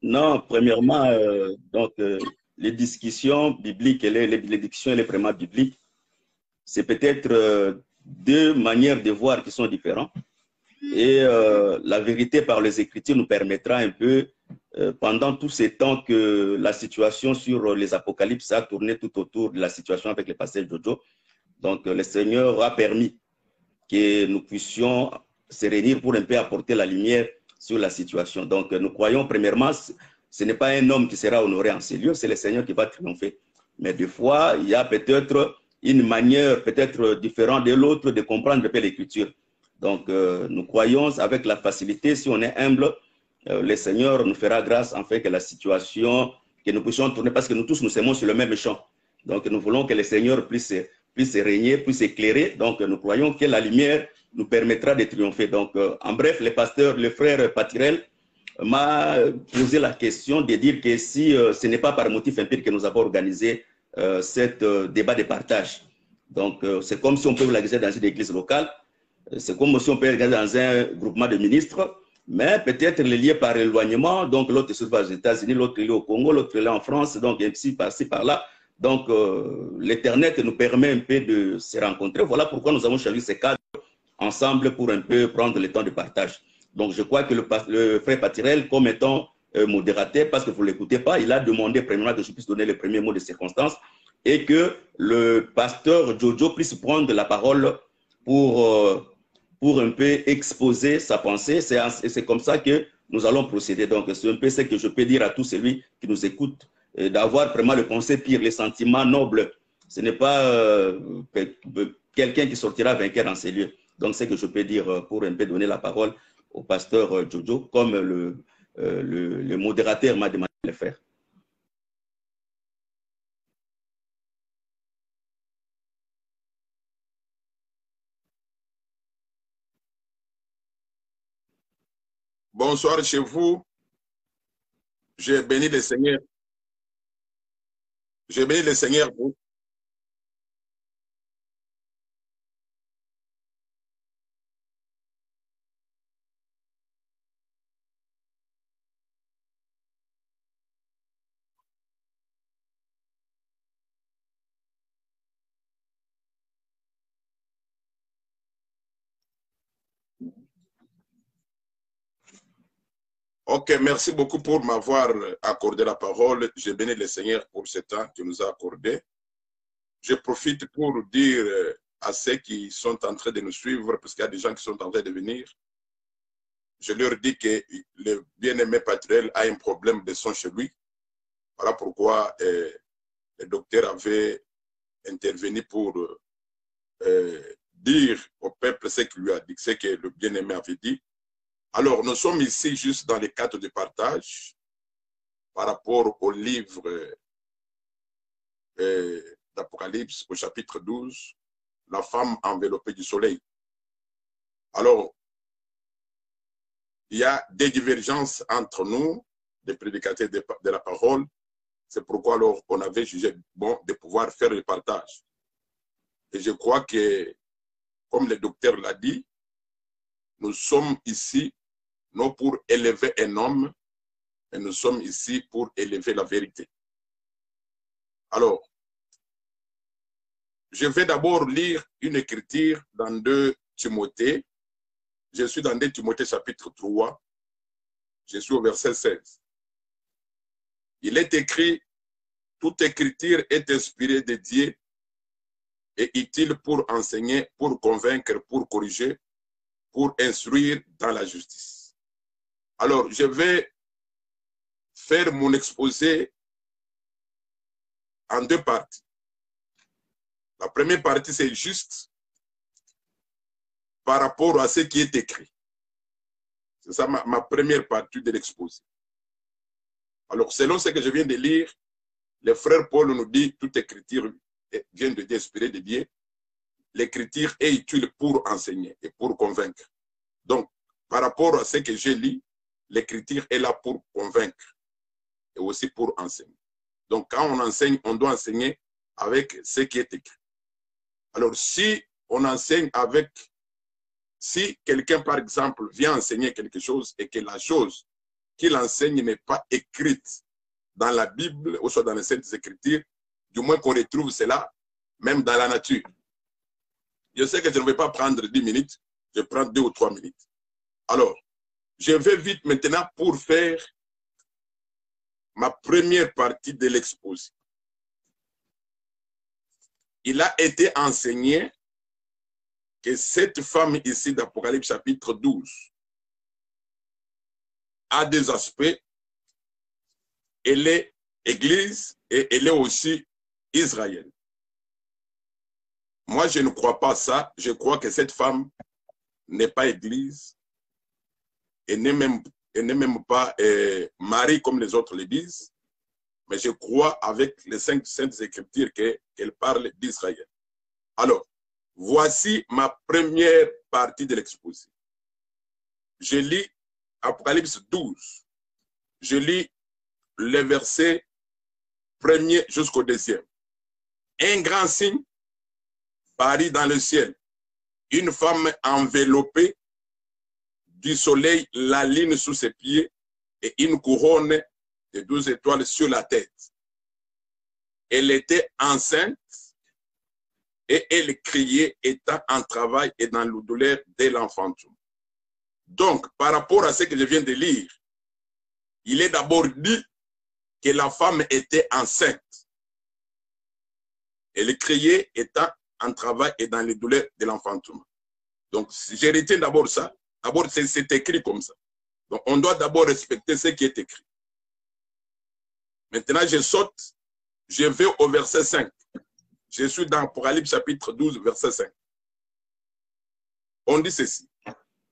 Non, premièrement, les discussions bibliques, les discussions, elle est vraiment biblique. C'est peut-être deux manières de voir qui sont différentes. Et la vérité par les Écritures nous permettra un peu, pendant tous ces temps que la situation sur les apocalypses a tourné tout autour de la situation avec les pasteurs Jojo. Donc, le Seigneur a permis que nous puissions se réunir pour un peu apporter la lumière sur la situation. Donc, nous croyons, premièrement, ce n'est pas un homme qui sera honoré en ces lieux, c'est le Seigneur qui va triompher. Mais des fois, il y a peut-être une manière peut-être différente de l'autre de comprendre l'Écriture. Donc, nous croyons avec la facilité, si on est humble, le Seigneur nous fera grâce en fait que la situation, que nous puissions tourner, parce que nous tous nous semons sur le même champ. Donc, nous voulons que le Seigneur puisse régner, puisse éclairer. Donc, nous croyons que la lumière nous permettra de triompher. Donc, en bref, le frère Patirel m'a posé la question de dire que si ce n'est pas par motif empirique que nous avons organisé cet débat de partage. Donc, c'est comme si on peut l'organiser dans une église locale, c'est comme si on peut l'organiser dans un groupement de ministres, mais peut-être les liés par éloignement, donc l'autre se trouve aux États-Unis, l'autre est au Congo, l'autre est en France, donc ici, par-ci, par-là. Donc, l'Internet nous permet un peu de se rencontrer. Voilà pourquoi nous avons choisi ces cadres ensemble pour un peu prendre le temps de partage. Donc, je crois que le frère Patirel, comme étant modérateur, parce que vous ne l'écoutez pas, il a demandé premièrement que je puisse donner les premiers mots de circonstance et que le pasteur Jojo puisse prendre la parole pour un peu exposer sa pensée. C'est comme ça que nous allons procéder. Donc, c'est un peu ce que je peux dire à tout celui qui nous écoute, d'avoir vraiment le pensée pire, les sentiments nobles. Ce n'est pas quelqu'un qui sortira vainqueur en ces lieux. Donc, c'est ce que je peux dire pour un peu donner la parole au pasteur Jojo, comme le modérateur m'a demandé de le faire. Bonsoir chez vous. Je bénis le Seigneur. Je bénis le Seigneur. Ok, merci beaucoup pour m'avoir accordé la parole. Je bénis le Seigneur pour ce temps qu'il nous a accordé. Je profite pour dire à ceux qui sont en train de nous suivre, parce qu'il y a des gens qui sont en train de venir, je leur dis que le bien-aimé Patirel a un problème de son chez lui. Voilà pourquoi le docteur avait intervenu pour dire au peuple ce qu'il lui a dit, ce que le bien-aimé avait dit. Alors, nous sommes ici juste dans le cadre de partage par rapport au livre d'Apocalypse au chapitre 12, la femme enveloppée du soleil. Alors, il y a des divergences entre nous, les prédicateurs de la parole. C'est pourquoi alors on avait jugé bon de pouvoir faire le partage. Et je crois que, comme le docteur l'a dit, nous sommes ici non pour élever un homme, mais nous sommes ici pour élever la vérité. Alors, je vais d'abord lire une écriture dans 2 Timothée. Je suis dans 2 Timothée chapitre 3. Je suis au verset 16. Il est écrit, toute écriture est inspirée de Dieu et utile pour enseigner, pour convaincre, pour corriger, pour instruire dans la justice. Alors, je vais faire mon exposé en 2 parties. La première partie, c'est juste par rapport à ce qui est écrit. C'est ça ma première partie de l'exposé. Alors, selon ce que je viens de lire, le frère Paul nous dit toute écriture vient de Dieu, inspirée de Dieu. L'écriture est utile pour enseigner et pour convaincre. Donc, par rapport à ce que j'ai lu, l'écriture est là pour convaincre et aussi pour enseigner. Donc, quand on enseigne, on doit enseigner avec ce qui est écrit. Alors, si on enseigne avec, si quelqu'un, par exemple, vient enseigner quelque chose et que la chose qu'il enseigne n'est pas écrite dans la Bible ou soit dans les Saintes Écritures, du moins qu'on retrouve cela même dans la nature. Je sais que je ne vais pas prendre 10 minutes, je prends 2 ou 3 minutes. Alors, je vais vite maintenant pour faire ma première partie de l'exposé. Il a été enseigné que cette femme ici d'Apocalypse chapitre 12 a des aspects. Elle est Église et elle est aussi Israël. Moi, je ne crois pas ça. Je crois que cette femme n'est pas Église et n'est même pas Marie comme les autres le disent. Mais je crois avec les 5 Saintes Écritures qu'elle parle d'Israël. Alors, voici ma première partie de l'exposé. Je lis Apocalypse 12. Je lis les versets 1er jusqu'au 2e. Un grand signe parut dans le ciel. Une femme enveloppée du soleil, la lune sous ses pieds et une couronne de 12 étoiles sur la tête. Elle était enceinte et elle criait, étant en travail et dans le douleur dès l'enfantement. Donc, par rapport à ce que je viens de lire, il est d'abord dit que la femme était enceinte. Elle criait, étant en travail et dans les douleurs de l'enfantement. Donc, je retiens d'abord ça. D'abord, c'est écrit comme ça. Donc, on doit d'abord respecter ce qui est écrit. Maintenant, je saute, je vais au verset 5. Je suis dans Apocalypse chapitre 12, verset 5. On dit ceci.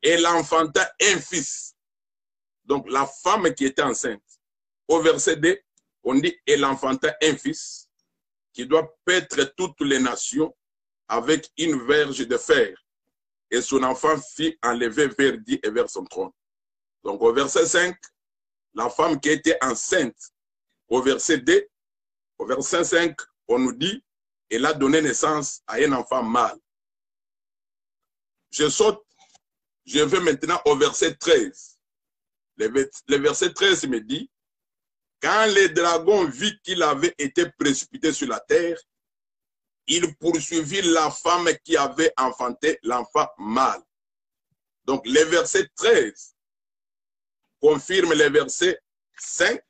Elle enfanta un fils. Donc, la femme qui était enceinte. Au verset 2, on dit elle enfanta un fils qui doit paître toutes les nations avec une verge de fer. Et son enfant fit enlever vers Dieu et vers son trône. Donc, au verset 5, la femme qui était enceinte. Au verset 2, au verset 5, on nous dit elle a donné naissance à un enfant mâle. Je saute, je vais maintenant au verset 13. Le verset 13 me dit, quand le dragon vit qu'il avait été précipité sur la terre, il poursuivit la femme qui avait enfanté l'enfant mâle. Donc le verset 13 confirme le verset 5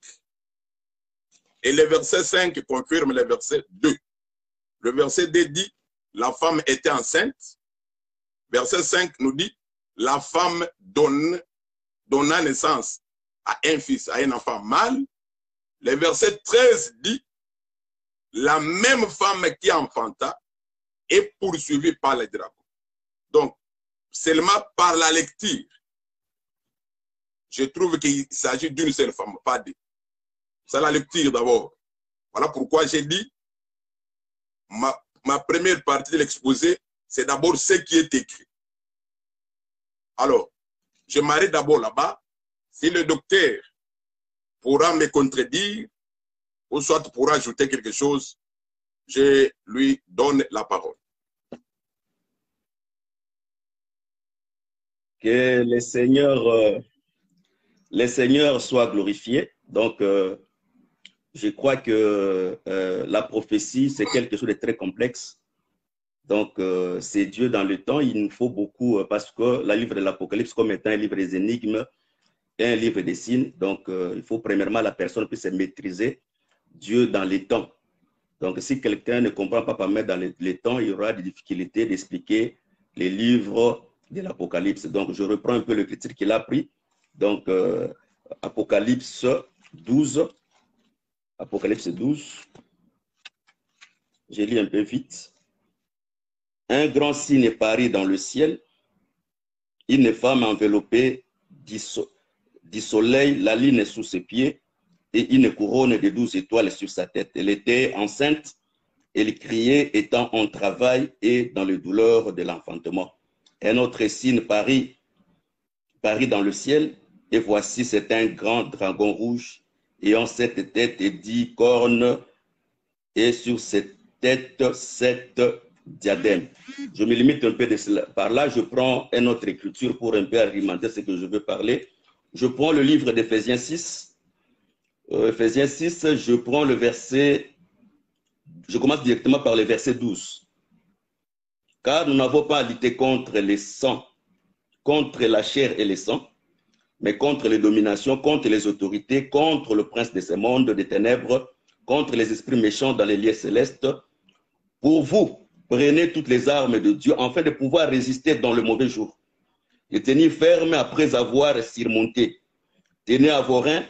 et le verset 5 confirme le verset 2. Le verset 2 dit, la femme était enceinte. Verset 5 nous dit, la femme donna naissance à un fils, à un enfant mâle. Le verset 13 dit, la même femme qui enfanta est poursuivie par les dragons. Donc, seulement par la lecture, je trouve qu'il s'agit d'une seule femme, pas deux. C'est la lecture d'abord. Voilà pourquoi j'ai dit, ma première partie de l'exposé, c'est d'abord ce qui est écrit. Alors, je m'arrête d'abord là-bas. Si le docteur pourra me contredire, ou soit pourra ajouter quelque chose, je lui donne la parole. Que le Seigneur soit glorifié. Donc, je crois que la prophétie, c'est quelque chose de très complexe. Donc, c'est Dieu dans le temps. Il nous faut beaucoup, parce que le livre de l'Apocalypse, comme étant un livre des énigmes, est un livre des signes. Donc, il faut premièrement la personne puisse maîtriser Dieu dans les temps. Donc, si quelqu'un ne comprend pas parmi dans les temps, il y aura des difficultés d'expliquer les livres de l'Apocalypse. Donc, je reprends un peu le titre qu'il a pris. Donc, Apocalypse 12. Apocalypse 12. Je lis un peu vite. Un grand signe parut dans le ciel. Une femme enveloppée du soleil, la lune sous ses pieds, et une couronne de 12 étoiles sur sa tête. Elle était enceinte, elle criait, étant en travail et dans les douleurs de l'enfantement. Un autre signe parut dans le ciel, et voici, c'est un grand dragon rouge, ayant 7 têtes et 10 cornes, et sur cette tête 7 diadèmes. Je me limite un peu par là, je prends une autre écriture pour un peu alimenter ce que je veux parler. je prends le livre d'Éphésiens 6. Éphésiens 6, je prends le verset, je commence directement par le verset 12. Car nous n'avons pas à lutter contre les sangs, contre la chair et les sangs, mais contre les dominations, contre les autorités, contre le prince de ce monde des ténèbres, contre les esprits méchants dans les lieux célestes. Pour vous, prenez toutes les armes de Dieu afin de pouvoir résister dans le mauvais jour et tenir ferme après avoir surmonté. Tenez à vos reins,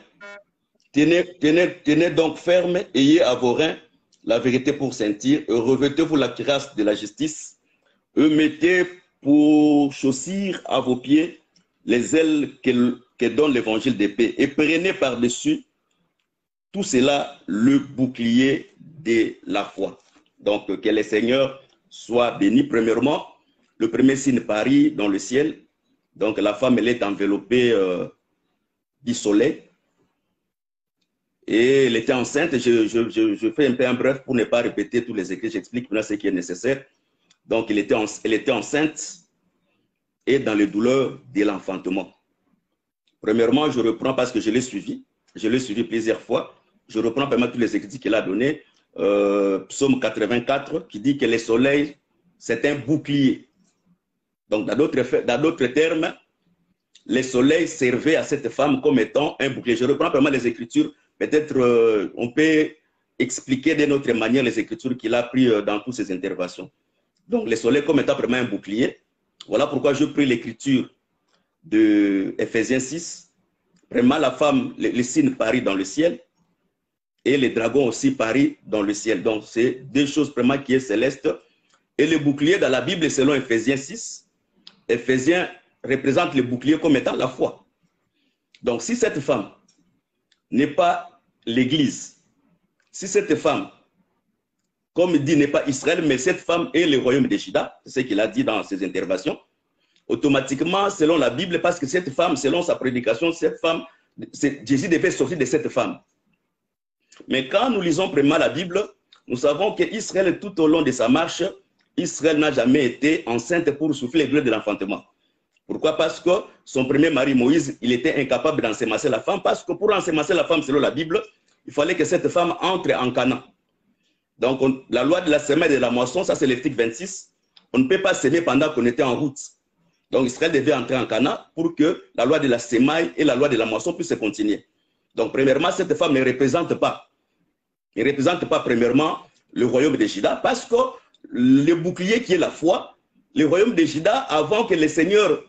tenez donc ferme, ayez à vos reins la vérité pour sentir, et revêtez-vous la cuirasse de la justice, et mettez pour chaussures à vos pieds les ailes que donne l'évangile de paix, et prenez par-dessus tout cela le bouclier de la foi. Donc, que le Seigneur soit béni. Premièrement, le premier signe Paris dans le ciel. Donc, la femme, elle est enveloppée du soleil. Et elle était enceinte. Je fais un peu un bref pour ne pas répéter tous les écrits. J'explique maintenant ce qui est nécessaire. Donc, elle était enceinte et dans les douleurs de l'enfantement. Premièrement, je reprends parce que je l'ai suivi. Je l'ai suivi plusieurs fois. Je reprends vraiment tous les écrits qu'il a donnés. Psaume 84 qui dit que le soleil, c'est un bouclier. Donc, dans d'autres termes, le soleil servait à cette femme comme étant un bouclier. Je reprends vraiment les Écritures. Peut-être on peut expliquer d'une autre manière les Écritures qu'il a pris dans toutes ses interventions. Donc, le soleil comme étant vraiment un bouclier. Voilà pourquoi je prie l'Écriture de Éphésiens 6. Vraiment, la femme, le signe parie dans le ciel. Et les dragons aussi parient dans le ciel. Donc, c'est deux choses vraiment qui est céleste. Et le bouclier dans la Bible, selon Éphésiens 6, Éphésiens représente le bouclier comme étant la foi. Donc, si cette femme n'est pas l'Église, si cette femme, comme il dit, n'est pas Israël, mais cette femme est le royaume de Juda, c'est ce qu'il a dit dans ses interventions, automatiquement, selon la Bible, parce que cette femme, selon sa prédication, cette femme, Jésus devait sortir de cette femme. Mais quand nous lisons vraiment la Bible, nous savons qu'Israël, tout au long de sa marche, Israël n'a jamais été enceinte pour souffler les douleurs de l'enfantement. Pourquoi? Parce que son premier mari, Moïse, il était incapable d'ensemencer la femme, parce que pour ensemencer la femme, selon la Bible, il fallait que cette femme entre en Canaan. Donc, la loi de la semaine et de la moisson, ça c'est Lévitique 26, on ne peut pas s'aimer pendant qu'on était en route. Donc, Israël devait entrer en Canaan pour que la loi de la semaille et la loi de la moisson puissent continuer. Donc, premièrement, cette femme ne représente pas premièrement le royaume de Juda, parce que le bouclier qui est la foi, le royaume de Juda, avant que le Seigneur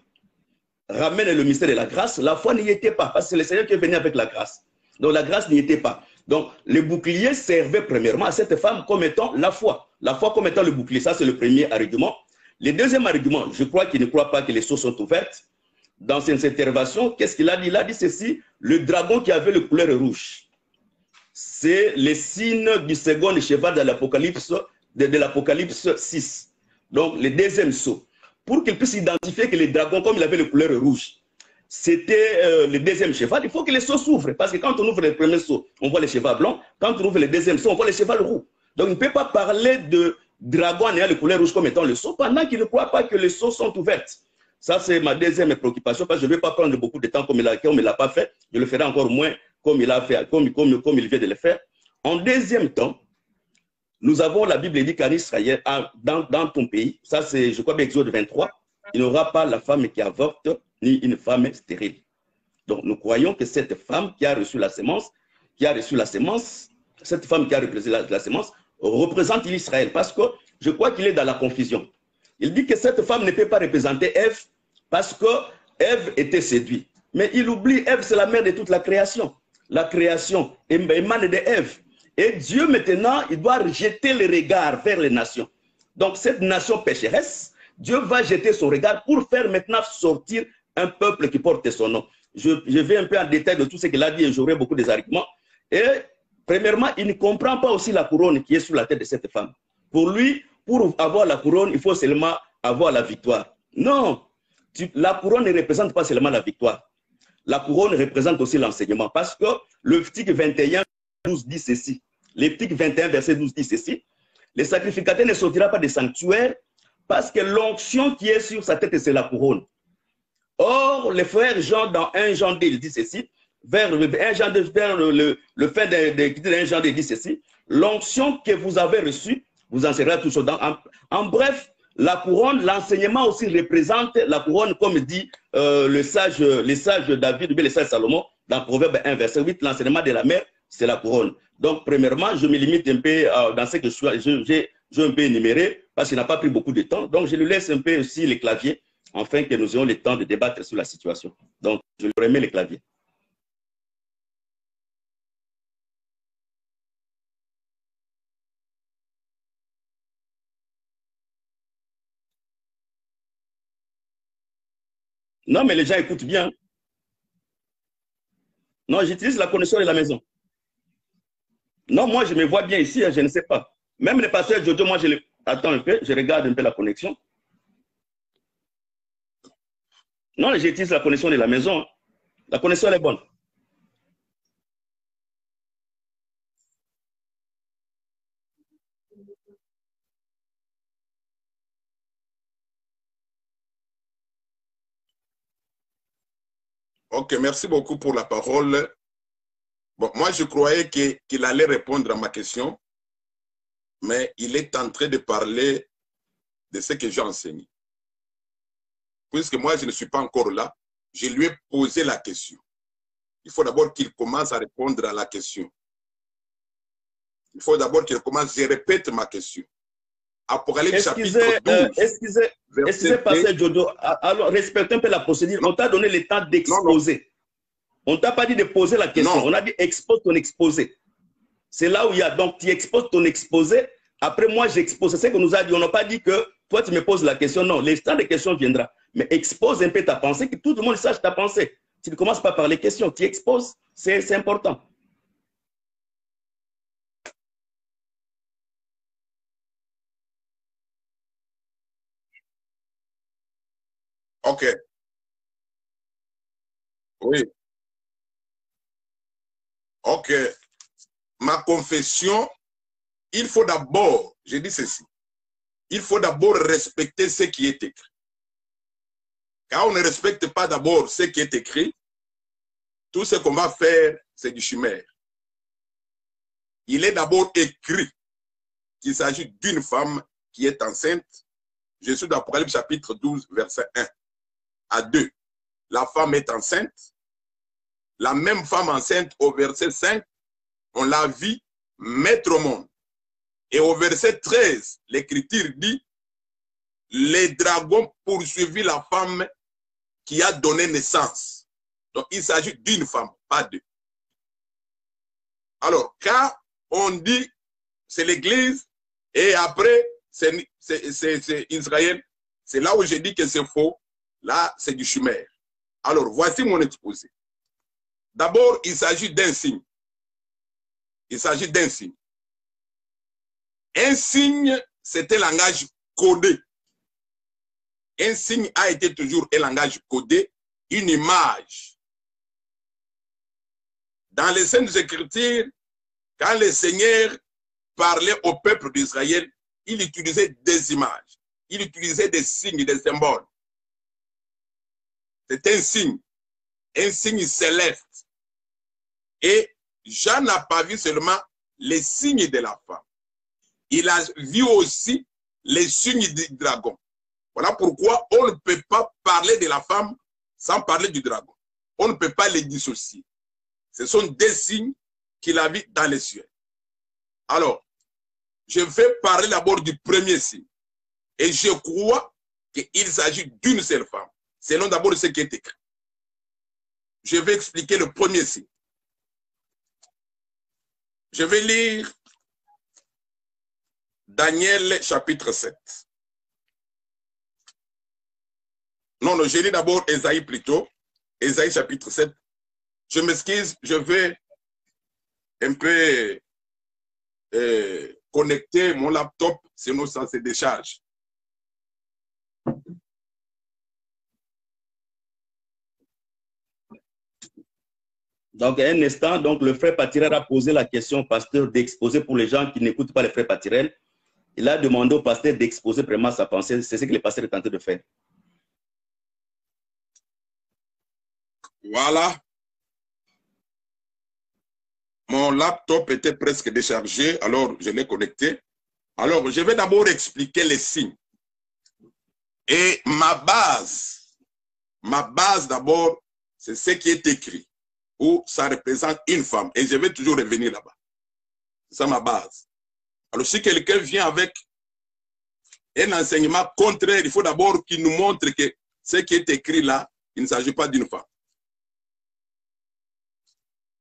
ramène le mystère de la grâce, la foi n'y était pas, parce que c'est le Seigneur qui est venu avec la grâce. Donc la grâce n'y était pas. Donc le bouclier servait premièrement à cette femme comme étant la foi comme étant le bouclier. Ça, c'est le premier argument. Le deuxième argument, je crois qu'il ne croit pas que les sources sont ouvertes. Dans cette intervention, qu'est-ce qu'il a dit? Il a dit ceci: le dragon qui avait le couleur rouge, c'est le signe du second cheval de l'Apocalypse, de l'Apocalypse 6. Donc, le deuxième sceau. Pour qu'il puisse identifier que le dragon, comme il avait le couleur rouge, c'était le deuxième cheval, il faut que les sceaux s'ouvrent. Parce que quand on ouvre le premier sceau, on voit le cheval blanc. Quand on ouvre le deuxième sceau, on voit le cheval roux. Donc, il ne peut pas parler de dragon en ayant le couleur rouge comme étant le sceau, pendant qu'il ne croit pas que les sceaux sont ouvertes. Ça, c'est ma deuxième préoccupation, parce que je ne vais pas prendre beaucoup de temps comme il ne l'a pas fait. Je le ferai encore moins comme il a fait, comme il vient de le faire. En deuxième temps, nous avons la Bible dit qu'en Israël, dans ton pays, ça c'est, je crois bien, Exode 23, il n'y aura pas la femme qui avorte, ni une femme stérile. Donc nous croyons que cette femme qui a reçu la sémence, cette femme qui a reçu la sémence, représente l'Israël, parce que je crois qu'il est dans la confusion. Il dit que cette femme ne peut pas représenter Ève, parce que Ève était séduite. Mais il oublie, Ève c'est la mère de toute la création. La création émane de Ève. Et Dieu maintenant, il doit jeter le regard vers les nations. Donc cette nation pécheresse, Dieu va jeter son regard pour faire maintenant sortir un peuple qui porte son nom. Je vais un peu en détail de tout ce qu'il a dit et j'aurai beaucoup d'arguments. Et premièrement, il ne comprend pas aussi la couronne qui est sur la tête de cette femme. Pour lui, pour avoir la couronne, il faut seulement avoir la victoire. Non, la couronne ne représente pas seulement la victoire. La couronne représente aussi l'enseignement. Parce que le Lévitique 21, 12 dit ceci. Lévitique 21, verset 12 dit ceci. Le sacrificateur ne sortira pas des sanctuaires parce que l'onction qui est sur sa tête, c'est la couronne. Or, le frère Jean, dans 1 Jean 2, il dit ceci, vers le fin de 1 Jean 2, il dit ceci, l'onction que vous avez reçue, vous en serez toujours dans. En bref, la couronne, l'enseignement aussi représente la couronne, comme dit le sage David, ou bien le sage Salomon, dans Proverbe 1, verset 8, l'enseignement de la mère, c'est la couronne. Donc, premièrement, je me limite un peu dans ce que j'ai un peu énuméré, parce qu'il n'a pas pris beaucoup de temps. Donc, je lui laisse un peu aussi les claviers, afin que nous ayons le temps de débattre sur la situation. Donc, je lui remets les claviers. Non, mais les gens écoutent bien. Non, j'utilise la connexion de la maison. Non, moi, je me vois bien ici, je ne sais pas. Même le pasteur Jojo, moi, attends un peu, je regarde un peu la connexion. Non, j'utilise la connexion de la maison. La connexion, elle est bonne. Ok, merci beaucoup pour la parole. Bon, moi, je croyais qu'il allait répondre à ma question, mais il est en train de parler de ce que j'ai enseigné. Puisque moi, je ne suis pas encore là, je lui ai posé la question. Il faut d'abord qu'il commence à répondre à la question. Il faut d'abord qu'il commence, je répète ma question. Apocalypse chapitre 12. Excusez, pasteur Jojo. Alors, respectez un peu la procédure. On t'a donné le temps d'exposer. On ne t'a pas dit de poser la question. Non. On a dit expose ton exposé. C'est là où il y a. Donc, tu exposes ton exposé. Après, moi, j'expose. C'est ce qu'on nous a dit. On n'a pas dit que toi, tu me poses la question. Non, l'instant de questions viendra. Mais expose un peu ta pensée, que tout le monde sache ta pensée. Tu ne commences pas par les questions. Tu exposes. C'est important. OK. Oui. OK. Ma confession, il faut d'abord, j'ai dit ceci, il faut d'abord respecter ce qui est écrit. Quand on ne respecte pas d'abord ce qui est écrit, tout ce qu'on va faire, c'est du chimère. Il est d'abord écrit qu'il s'agit d'une femme qui est enceinte. Je suis dans Apocalypse chapitre 12, verset 1 à 2. La femme est enceinte. La même femme enceinte au verset 5, on la vit mettre au monde. Et au verset 13, l'écriture dit, les dragons poursuivirent la femme qui a donné naissance. Donc, il s'agit d'une femme, pas deux. Alors, quand on dit c'est l'Église et après c'est Israël, c'est là où j'ai dit que c'est faux. Là, c'est du chimère. Alors, voici mon exposé. D'abord, il s'agit d'un signe. Il s'agit d'un signe. Un signe, c'est un langage codé. Un signe a été toujours un langage codé, une image. Dans les Saintes Écritures, quand le Seigneur parlait au peuple d'Israël, il utilisait des images, il utilisait des signes, des symboles. C'est un signe céleste. Et Jean n'a pas vu seulement les signes de la femme. Il a vu aussi les signes du dragon. Voilà pourquoi on ne peut pas parler de la femme sans parler du dragon. On ne peut pas les dissocier. Ce sont des signes qu'il a vus dans les cieux. Alors, je vais parler d'abord du premier signe. Et je crois qu'il s'agit d'une seule femme. Selon d'abord ce qui est écrit. Je vais expliquer le premier signe. Je vais lire Daniel chapitre 7. Non, je lis d'abord Ésaïe plutôt. Ésaïe chapitre 7. Je m'excuse, je vais un peu connecter mon laptop, sinon ça se décharge. Donc, un instant, donc le frère Patirel a posé la question au pasteur d'exposer pour les gens qui n'écoutent pas le frère Patirel. Il a demandé au pasteur d'exposer vraiment sa pensée. C'est ce que le pasteur est tenté de faire. Voilà. Mon laptop était presque déchargé, alors je l'ai connecté. Alors, je vais d'abord expliquer les signes. Et ma base d'abord, c'est ce qui est écrit, où ça représente une femme. Et je vais toujours revenir là-bas. C'est ça ma base. Alors, si quelqu'un vient avec un enseignement contraire, il faut d'abord qu'il nous montre que ce qui est écrit là, il ne s'agit pas d'une femme.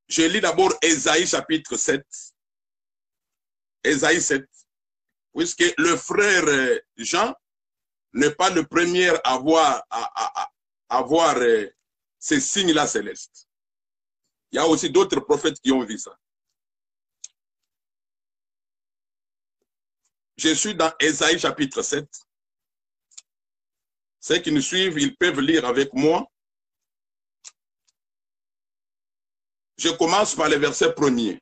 Je lis d'abord Ésaïe chapitre 7. Ésaïe 7. Puisque le frère Jean n'est pas le premier à voir ces signes-là célestes. Il y a aussi d'autres prophètes qui ont vu ça. Je suis dans Ésaïe chapitre 7. Ceux qui nous suivent, ils peuvent lire avec moi. Je commence par le verset 1er.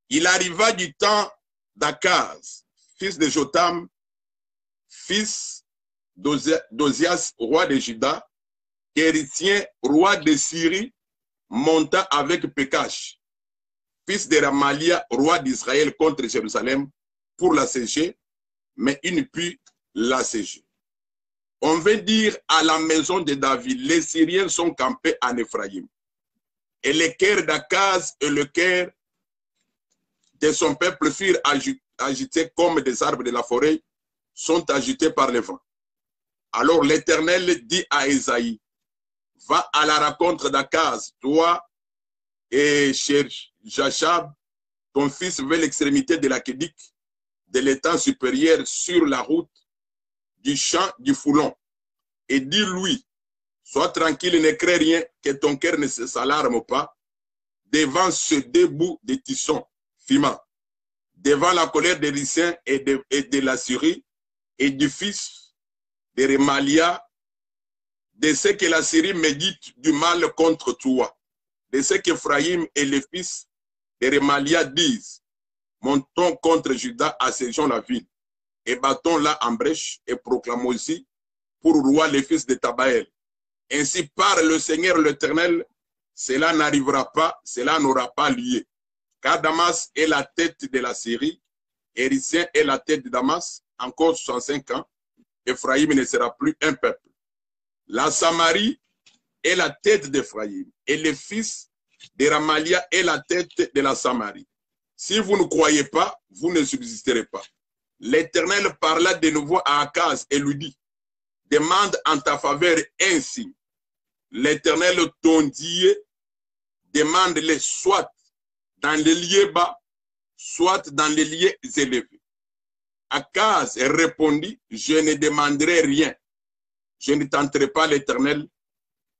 Il arriva du temps d'Akaz, fils de Jotam, fils d'Ozias, roi de Juda, qu'Hérétien, roi de Syrie, monta avec Pékash, fils de Ramalia, roi d'Israël, contre Jérusalem, pour l'assiéger, mais il ne put l'assiéger. On veut dire à la maison de David, les Syriens sont campés en Éphraïm. Et le cœur d'Akaz et le cœur de son peuple furent agités comme des arbres de la forêt sont agités par le vent. Alors l'Éternel dit à Ésaïe, va à la rencontre d'Akaz, toi et Jachab, ton fils vers l'extrémité de la Kédique, de l'étang supérieur sur la route du champ du Foulon, et dis-lui, sois tranquille, ne crains rien, que ton cœur ne s'alarme pas devant ce début de tissons fumants, devant la colère des Lyciens et de la Syrie et du fils de Remalia, de ce que la Syrie médite du mal contre toi, de ce qu'Ephraïm et les fils de Remalia disent, montons contre Juda, assiégeons la ville, et battons-la en brèche, et proclamons aussi pour roi les fils de Tabaël. Ainsi par le Seigneur l'Éternel, cela n'arrivera pas, cela n'aura pas lieu. Car Damas est la tête de la Syrie, Hérétien est la tête de Damas, encore 65 ans, Ephraïm ne sera plus un peuple. La Samarie est la tête d'Ephraïm, et le fils de Ramalia est la tête de la Samarie. Si vous ne croyez pas, vous ne subsisterez pas. L'Éternel parla de nouveau à Akaz et lui dit, demande en ta faveur un signe. L'Éternel, ton Dieu, demande-le soit dans les lieux bas, soit dans les lieux élevés. Akaz répondit, je ne demanderai rien. Je ne tenterai pas l'Éternel.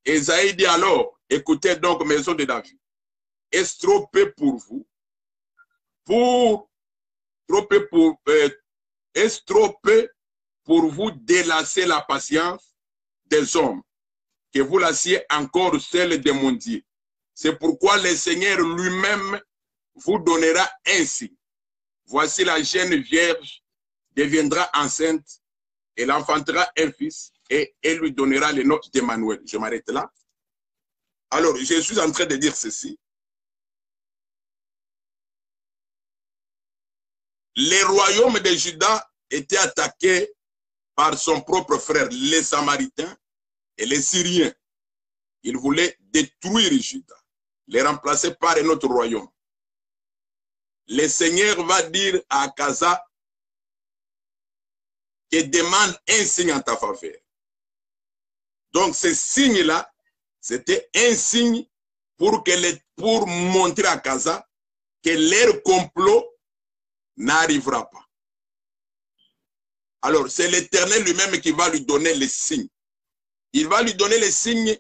Ésaïe dit alors, écoutez donc, maison de David, est-ce trop peu pour vous, est-ce trop peu pour vous délasser la patience des hommes, que vous lassiez encore celle de mon Dieu. C'est pourquoi le Seigneur lui-même vous donnera un signe. Voici la jeune vierge deviendra enceinte, elle enfantera un fils et elle lui donnera le nom d'Emmanuel. Je m'arrête là. Alors, je suis en train de dire ceci. Le royaume de Juda était attaqué par son propre frère, les Samaritains et les Syriens. Ils voulaient détruire Juda, les remplacer par un autre royaume. Le Seigneur va dire à Akaza que demande un signe en ta faveur. Donc ce signe-là, c'était un signe pour montrer à Akaza que leur complot n'arrivera pas. Alors, c'est l'Éternel lui-même qui va lui donner les signes. Il va lui donner les signes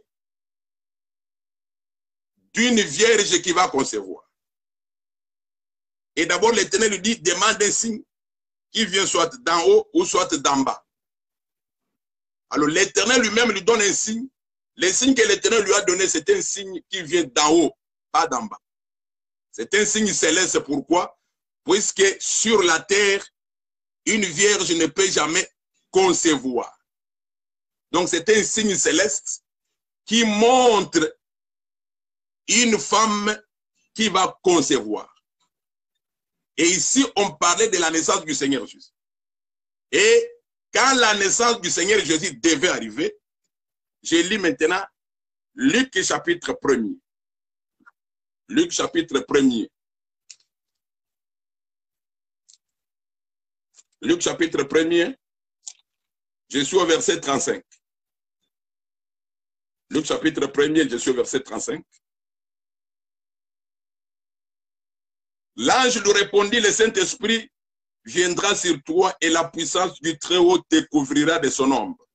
d'une vierge qui va concevoir. Et d'abord, l'Éternel lui dit, demande un signe qui vient soit d'en haut ou soit d'en bas. Alors, l'Éternel lui-même lui donne un signe. Le signe que l'Éternel lui a donné, c'est un signe qui vient d'en haut, pas d'en bas. C'est un signe céleste. Pourquoi? Puisque sur la terre, une vierge ne peut jamais concevoir. Donc, c'est un signe céleste qui montre une femme qui va concevoir. Et ici, on parlait de la naissance du Seigneur Jésus. Et quand la naissance du Seigneur Jésus devait arriver, je lis maintenant Luc chapitre 1er. Luc chapitre 1er. Luc chapitre 1er, je suis au verset 35. Luc chapitre 1er, je suis au verset 35. L'ange lui répondit, le Saint-Esprit viendra sur toi et la puissance du Très-Haut te couvrira de son ombre.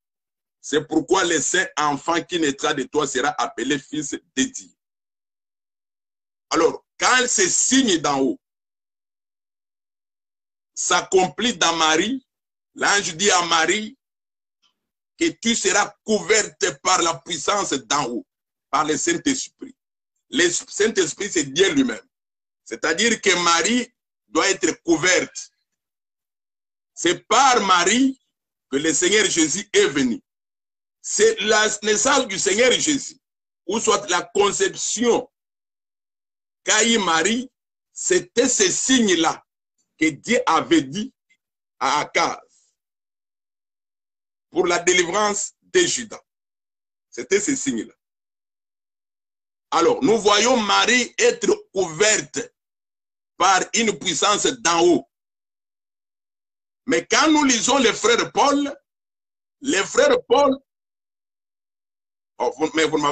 C'est pourquoi le saint enfant qui naîtra de toi sera appelé fils de Dieu. Alors, quand ce signe d'en haut s'accomplit dans Marie, l'ange dit à Marie que tu seras couverte par la puissance d'en haut, par le Saint-Esprit. Le Saint-Esprit, c'est Dieu lui-même. C'est-à-dire que Marie doit être couverte. C'est par Marie que le Seigneur Jésus est venu. C'est la naissance du Seigneur Jésus, ou soit la conception qu'a eu Marie, c'était ce signe-là que Dieu avait dit à Akaz pour la délivrance de Judas. C'était ce signe-là. Alors, nous voyons Marie être couverte par une puissance d'en haut. Mais quand nous lisons les frères Paul, oh, mais vous ne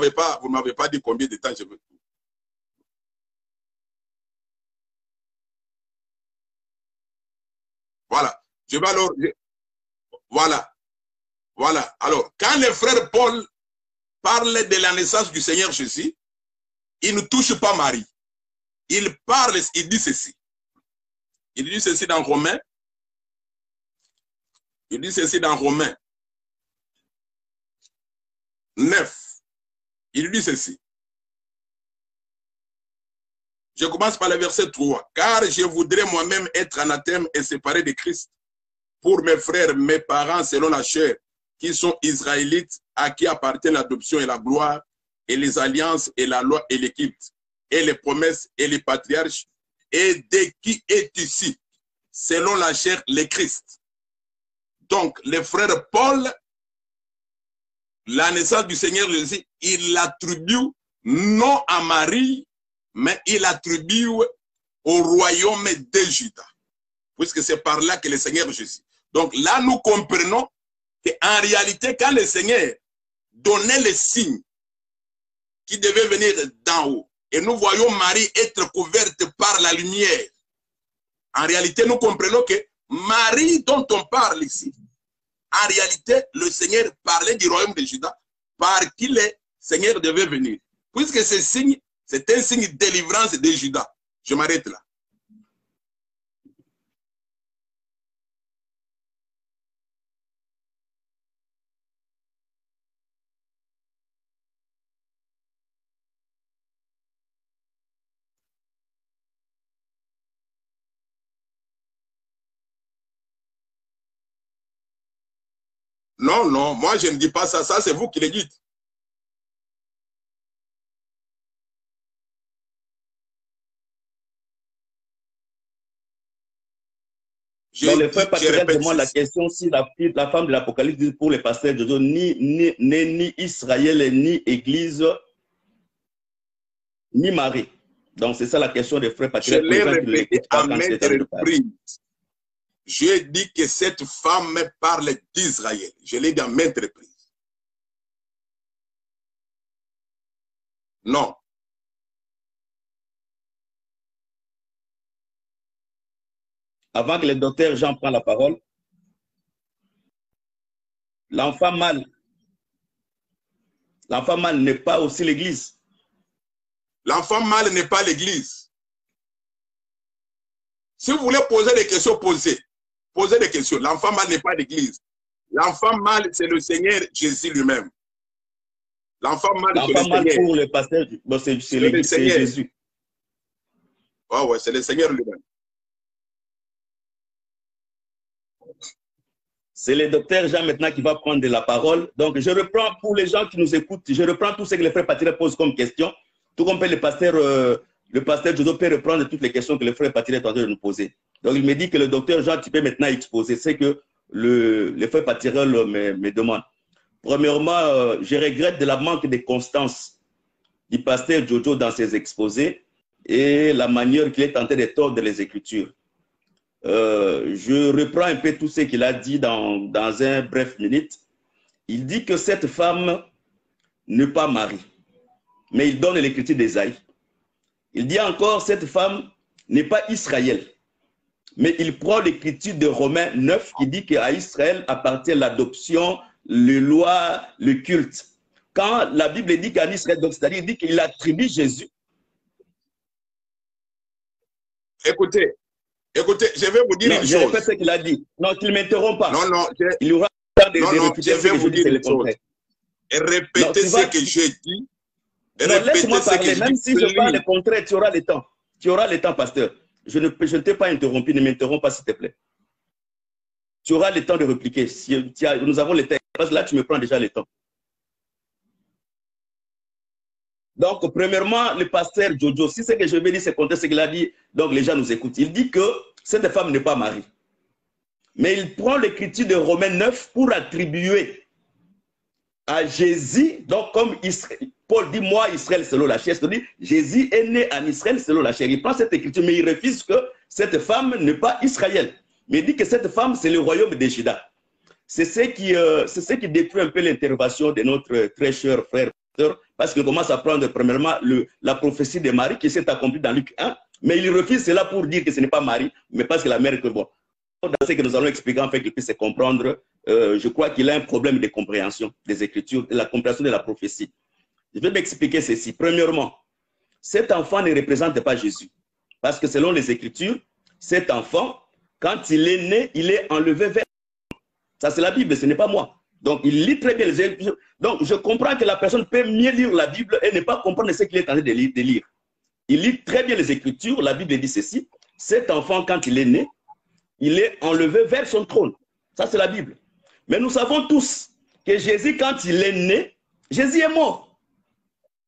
m'avez pas dit combien de temps je veux. Voilà. Je vais alors. Voilà. Voilà. Alors, quand les frères Paul parlent de la naissance du Seigneur Jésus, il ne touche pas Marie. Il parle, il dit ceci. Il dit ceci dans Romains. Il dit ceci dans Romains 9. Il dit ceci. Je commence par le verset 3. Car je voudrais moi-même être anathème et séparé de Christ pour mes frères, mes parents selon la chair, qui sont israélites, à qui appartiennent l'adoption et la gloire, et les alliances et la loi et l'équite, et les promesses et les patriarches, et de qui est ici, selon la chair, le Christ. Donc, le frère Paul, la naissance du Seigneur Jésus, il l'attribue non à Marie, mais il l'attribue au royaume de Juda, puisque c'est par là que le Seigneur Jésus. Donc là, nous comprenons qu'en réalité, quand le Seigneur donnait les signes qui devaient venir d'en haut, et nous voyons Marie être couverte par la lumière, en réalité, nous comprenons que Marie dont on parle ici, en réalité, le Seigneur parlait du royaume de Juda par qui le Seigneur devait venir. Puisque ce signe, c'est un signe de délivrance de Juda. Je m'arrête là. Non, non, moi je ne dis pas ça. Ça, c'est vous qui le dites. Dans les frères patriarches demandent la question si la femme de l'Apocalypse dit pour les pasteurs de Dieu, ni Israël, ni Église, ni Marie. Donc c'est ça la question des frères patriarches. Je l'ai répété à maintes reprises. J'ai dit que cette femme parle d'Israël. Je l'ai dit à maintes reprises. Non. Avant que le docteur Jean prenne la parole, l'enfant mâle n'est pas aussi l'Église. L'enfant mâle n'est pas l'Église. Si vous voulez poser des questions, posez. Posez des questions. L'enfant mâle n'est pas l'Église. L'enfant mâle, c'est le Seigneur Jésus lui-même. L'enfant mâle, pour le pasteur, c'est Jésus. Oh, ouais, c'est le Seigneur lui-même. c'est le docteur Jean maintenant qui va prendre la parole. Donc, je reprends pour les gens qui nous écoutent, je reprends tout ce que les frères Patiré posent comme question. Tout comme le pasteur Jodo peut reprendre toutes les questions que les frères Patiré sont en train de nous poser. Donc, il me dit que le docteur Jean, tu peux maintenant exposer. C'est que les frères Patiré me demandent. Premièrement, je regrette de la manque de constance du pasteur Jojo dans ses exposés et la manière qu'il est tenté de tordre les Écritures. Je reprends un peu tout ce qu'il a dit dans un bref minute. Il dit que cette femme n'est pas Marie, mais il donne l'écriture d'Ésaïe. Il dit encore cette femme n'est pas Israël, mais il prend l'écriture de Romains 9 qui dit qu'à Israël appartient l'adoption, les lois, le culte. Quand la Bible dit qu'en Israël, donc c'est-à-dire il dit qu'il attribue Jésus. Écoutez, je vais vous dire une chose. Je répète ce qu'il a dit. Non, qu'il ne m'interrompt pas. Non, il y aura des je vais vous dire une chose. Et répétez ce que j'ai dit. Laisse-moi parler. Même si je parle le contraire, tu auras le temps. Tu auras le temps, pasteur. Je ne t'ai pas interrompu. Ne m'interromps pas, s'il te plaît. Tu auras le temps de répliquer. Nous avons le temps. Parce que là, tu me prends déjà le temps. Donc, premièrement, le pasteur Jojo, si ce que je vais dire, c'est contre ce qu'il a dit, donc les gens nous écoutent. Il dit que cette femme n'est pas Marie. Mais il prend l'écriture de Romains 9 pour attribuer à Jésus, donc comme Israël, Paul dit, moi, Israël selon la chair, c'est-à-dire Jésus est né en Israël selon la chair. Il prend cette écriture, mais il refuse que cette femme n'est pas Israël. Mais il dit que cette femme, c'est le royaume de Juda. C'est ce qui détruit un peu l'intervention de notre très cher frère, parce qu'il commence à prendre premièrement la prophétie de Marie qui s'est accomplie dans Luc 1, mais il refuse cela pour dire que ce n'est pas Marie, mais parce que la mère est que bon. Dans ce que nous allons expliquer, en fait, qu'il puisse comprendre, je crois qu'il a un problème de compréhension des Écritures, de la compréhension de la prophétie. Je vais m'expliquer ceci. Premièrement, cet enfant ne représente pas Jésus, parce que selon les Écritures, cet enfant, quand il est né, il est enlevé vers... Ça, c'est la Bible, ce n'est pas moi. Donc, il lit très bien les Écritures. Donc, je comprends que la personne peut mieux lire la Bible et ne pas comprendre ce qu'il est en train de lire. Il lit très bien les Écritures. La Bible dit ceci. Cet enfant, quand il est né, il est enlevé vers son trône. Ça, c'est la Bible. Mais nous savons tous que Jésus, quand il est né, Jésus est mort.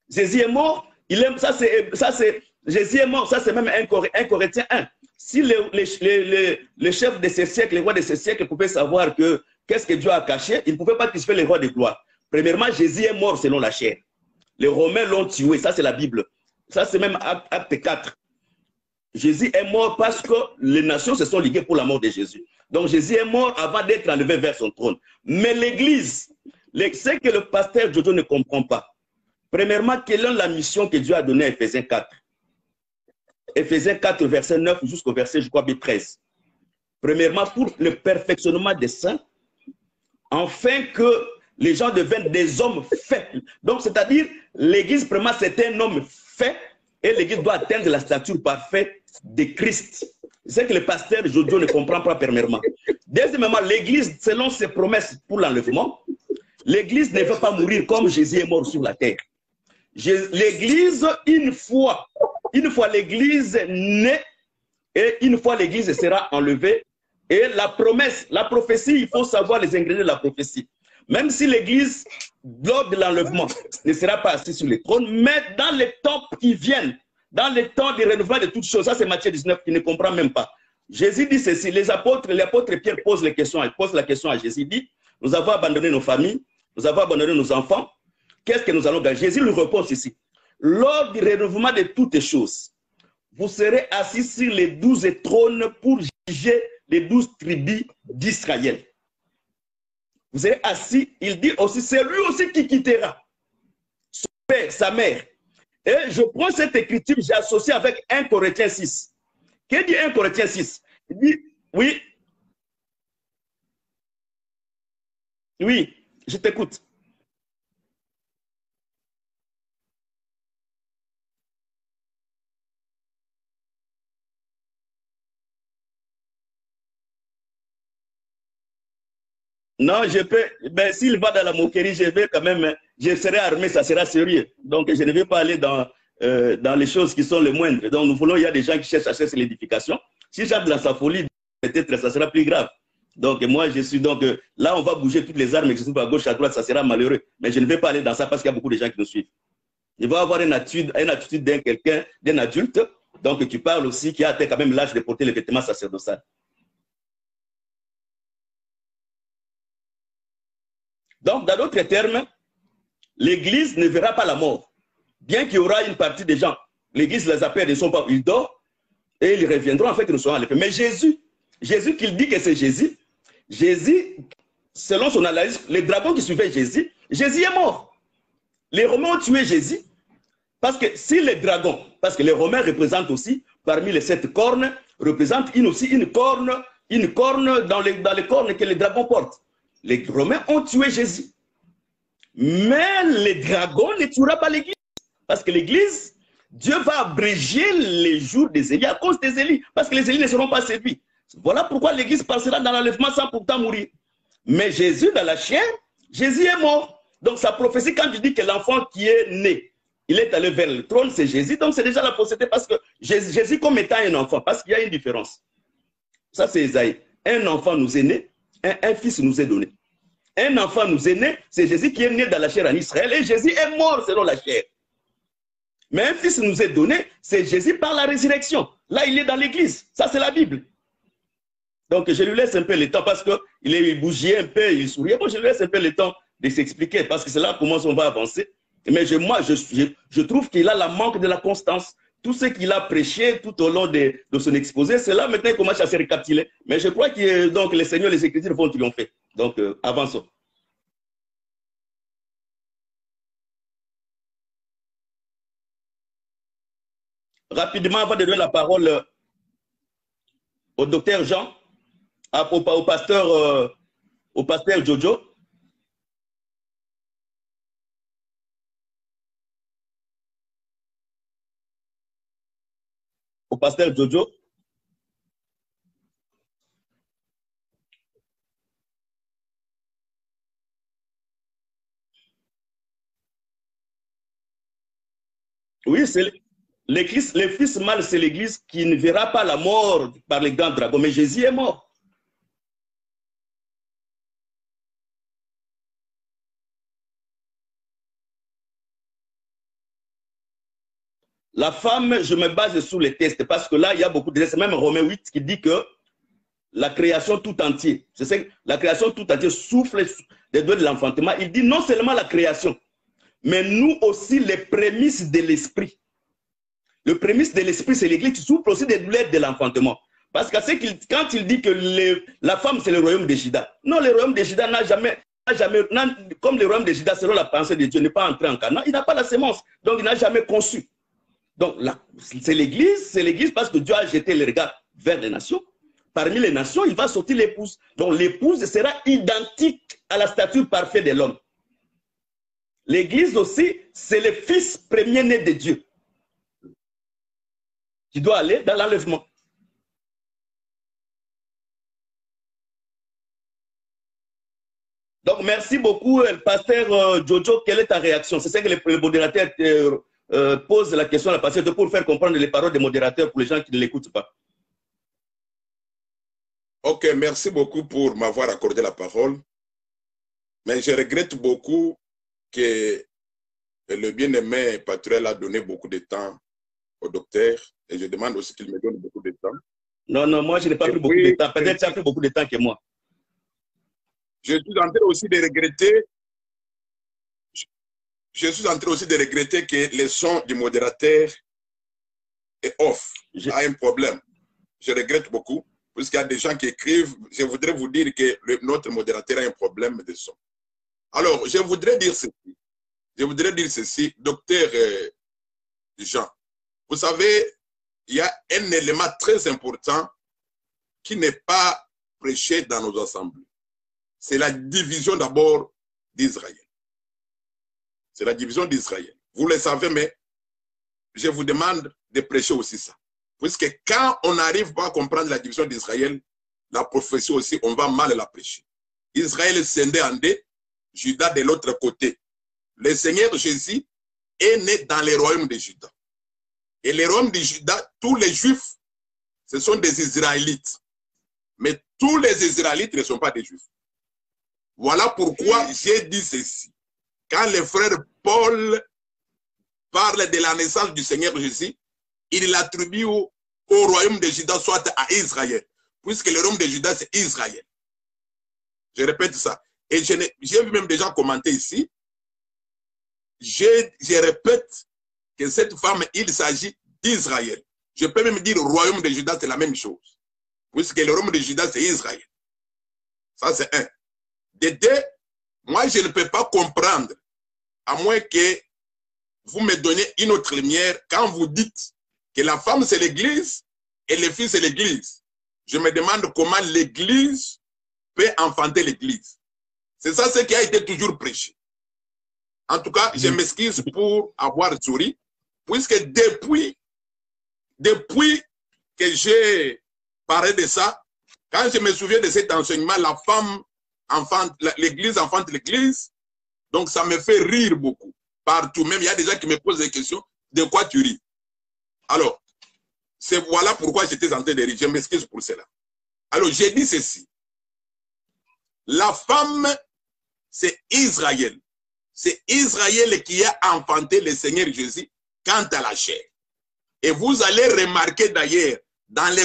Jésus est mort. Jésus est mort. Ça, c'est même 1 Corinthiens 1. Si les chefs de ce siècle, les rois de ce siècle pouvaient savoir qu'est-ce que Dieu a caché, ils ne pouvaient pas crucifier les rois de gloire. Premièrement, Jésus est mort selon la chair. Les Romains l'ont tué. Ça, c'est la Bible. Ça, c'est même acte 4. Jésus est mort parce que les nations se sont liguées pour la mort de Jésus. Donc, Jésus est mort avant d'être enlevé vers son trône. Mais l'Église, ce que le pasteur Jojo ne comprend pas. Premièrement, quelle est la mission que Dieu a donnée à Éphésiens 4? Éphésiens 4, verset 9 jusqu'au verset, je crois, 13. Premièrement, pour le perfectionnement des saints, afin que les gens deviennent des hommes faits. Donc, c'est-à-dire, l'Église, premièrement, c'est un homme fait, et l'Église doit atteindre la stature parfaite de Christ. C'est que le pasteur Jojo ne comprend pas premièrement. Deuxièmement, l'Église, selon ses promesses pour l'enlèvement, l'Église ne veut pas mourir comme Jésus est mort sur la terre. L'Église, une fois l'Église naît, et une fois l'Église sera enlevée, et la promesse, la prophétie, il faut savoir les ingrédients de la prophétie. Même si l'Église, lors de l'enlèvement, ne sera pas assise sur le trône, mais dans les temps qui viennent, dans les temps du renouvellement de toutes choses, ça c'est Matthieu 19 qui ne comprend même pas. Jésus dit ceci, l'apôtre Pierre pose la question à Jésus, il dit, nous avons abandonné nos familles, nous avons abandonné nos enfants, qu'est-ce que nous allons gagner? Jésus lui répond ceci, lors du renouvellement de toutes choses, vous serez assis sur les 12 trônes pour juger les 12 tribus d'Israël. Vous serez assis, il dit aussi, c'est lui aussi qui quittera son père, sa mère. Et je prends cette écriture, j'associe avec 1 Corinthiens 6. Qu'est-ce dit 1 Corinthiens 6? Il dit, oui, je t'écoute. Non, je peux, ben, s'il va dans la moquerie, je vais quand même, je serai armé, ça sera sérieux. Donc, je ne vais pas aller dans les choses qui sont les moindres. Donc, nous voulons, il y a des gens qui cherchent à chercher l'édification. Si j'entre dans sa folie, peut-être ça sera plus grave. Donc, moi, je suis donc... là, on va bouger toutes les armes qui se trouvent à gauche, à droite, ça sera malheureux. Mais je ne vais pas aller dans ça parce qu'il y a beaucoup de gens qui nous suivent. Il va avoir une attitude d'un adulte, donc tu parles aussi, qui a atteint quand même l'âge de porter les vêtements sacerdotaux. Donc, dans d'autres termes, l'Église ne verra pas la mort. Bien qu'il y aura une partie des gens, l'Église les appelle, ils sont pas, ils dorment, et ils reviendront, en fait, ils ne seront enlevés. Mais Jésus qu'il dit que c'est Jésus, selon son analyse, les dragons qui suivaient Jésus est mort. Les Romains ont tué Jésus, parce que si les dragons, parce que les Romains représentent aussi, parmi les 7 cornes, représentent aussi une corne dans les cornes que les dragons portent. Les Romains ont tué Jésus. Mais les dragons ne tueront pas l'Église. Parce que l'Église, Dieu va abréger les jours des Élis à cause des Élis. Parce que les Élis ne seront pas séduits. Voilà pourquoi l'Église passera dans l'enlèvement sans pourtant mourir. Mais Jésus, dans la chair, Jésus est mort. Donc sa prophétie, quand tu dis que l'enfant qui est né, il est allé vers le trône, c'est Jésus. Donc c'est déjà la prophétie parce que Jésus comme étant un enfant, parce qu'il y a une différence. Ça c'est Isaïe. Un enfant nous est né, un fils nous est donné. Un enfant nous est né, c'est Jésus qui est né dans la chair en Israël et Jésus est mort selon la chair. Mais un fils nous est donné, c'est Jésus par la résurrection. Là, il est dans l'église. Ça, c'est la Bible. Donc, je lui laisse un peu le temps parce qu'il bougeait un peu, il souriait. Bon, je lui laisse un peu le temps de s'expliquer parce que c'est là comment on va avancer. Mais moi, je trouve qu'il a la manque de la constance. Tout ce qu'il a prêché tout au long de son exposé, c'est là maintenant qu'il commence à se récapituler. Mais je crois que donc, les Seigneurs, les Écritures vont triompher. Donc, avançons. Rapidement, avant de donner la parole au docteur Jean, au pasteur Jojo. Au pasteur Jojo. Oui, c'est l'Église, le fils mâle, c'est l'Église qui ne verra pas la mort par les grands dragons, mais Jésus est mort. La femme, je me base sur les textes parce que là, il y a beaucoup de textes, même Romains 8 qui dit que la création tout entière, je sais que la création tout entière souffle des doigts de l'enfantement. Il dit non seulement la création, mais nous aussi les prémices de l'esprit. Le prémisse de l'esprit, c'est l'Église qui souffre aussi des douleurs de l'enfantement. Parce que quand il dit que la femme, c'est le royaume de Juda, non, le royaume de Juda n'a jamais, comme le royaume de Juda, selon la pensée de Dieu, n'est pas entré en Canaan, il n'a pas la sémence, donc il n'a jamais conçu. Donc là, c'est l'Église parce que Dieu a jeté le regard vers les nations. Parmi les nations, il va sortir l'épouse. Donc l'épouse sera identique à la stature parfaite de l'homme. L'Église aussi, c'est le fils premier-né de Dieu qui doit aller dans l'enlèvement. Donc, merci beaucoup, pasteur Jojo. Quelle est ta réaction? C'est ça que le modérateur pose la question à la pasteur pour faire comprendre les paroles des modérateurs pour les gens qui ne l'écoutent pas. Ok, merci beaucoup pour m'avoir accordé la parole. Mais je regrette beaucoup que le bien-aimé Paturel a donné beaucoup de temps au docteur et je demande aussi qu'il me donne beaucoup de temps. Non, non, moi je n'ai pas pris beaucoup de temps. Peut-être que tu as pris beaucoup de temps que moi. Je suis en train aussi de regretter. Je suis en train aussi de regretter que le son du modérateur est off. A un problème. Je regrette beaucoup, puisqu'il y a des gens qui écrivent. Je voudrais vous dire que notre modérateur a un problème de son. Alors, je voudrais dire ceci. Docteur Jean, vous savez, il y a un élément très important qui n'est pas prêché dans nos assemblées. C'est la division d'abord d'Israël. C'est la division d'Israël. Vous le savez, mais je vous demande de prêcher aussi ça. Puisque quand on n'arrive pas à comprendre la division d'Israël, la prophétie aussi, on va mal la prêcher. Israël est scindé en deux, Juda de l'autre côté. Le Seigneur Jésus est né dans les royaumes de Juda. Et les royaumes de Juda, tous les Juifs, ce sont des Israélites. Mais tous les Israélites ne sont pas des Juifs. Voilà pourquoi j'ai dit ceci. Quand le frère Paul parle de la naissance du Seigneur Jésus, il l'attribue au royaume de Juda, soit à Israël, puisque le royaume de Juda, c'est Israël. Je répète ça. Et j'ai vu même des gens commenter ici. Je répète que cette femme, il s'agit d'Israël. Je peux même dire royaume de Juda, c'est la même chose. Puisque le royaume de Juda, c'est Israël. Ça, c'est un. De deux, moi, je ne peux pas comprendre, à moins que vous me donnez une autre lumière, quand vous dites que la femme, c'est l'Église et le fils, c'est l'Église. Je me demande comment l'Église peut enfanter l'Église. C'est ça ce qui a été toujours prêché. En tout cas, je m'excuse pour avoir souri, puisque depuis que j'ai parlé de ça, quand je me souviens de cet enseignement, la femme enfante, l'Église enfante l'Église, donc ça me fait rire beaucoup. Partout, même il y a des gens qui me posent des questions, de quoi tu ris? Alors, voilà pourquoi j'étais en train de rire, je m'excuse pour cela. Alors, j'ai dit ceci. La femme, c'est Israël. C'est Israël qui a enfanté le Seigneur Jésus quant à la chair. Et vous allez remarquer d'ailleurs, dans le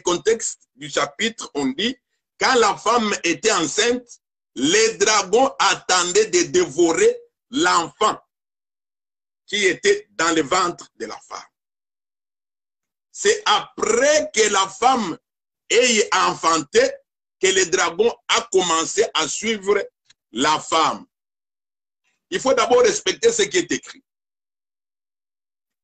contexte du chapitre, on dit, quand la femme était enceinte, les dragons attendaient de dévorer l'enfant qui était dans le ventre de la femme. C'est après que la femme ait enfanté que le dragon a commencé à suivre la femme. Il faut d'abord respecter ce qui est écrit.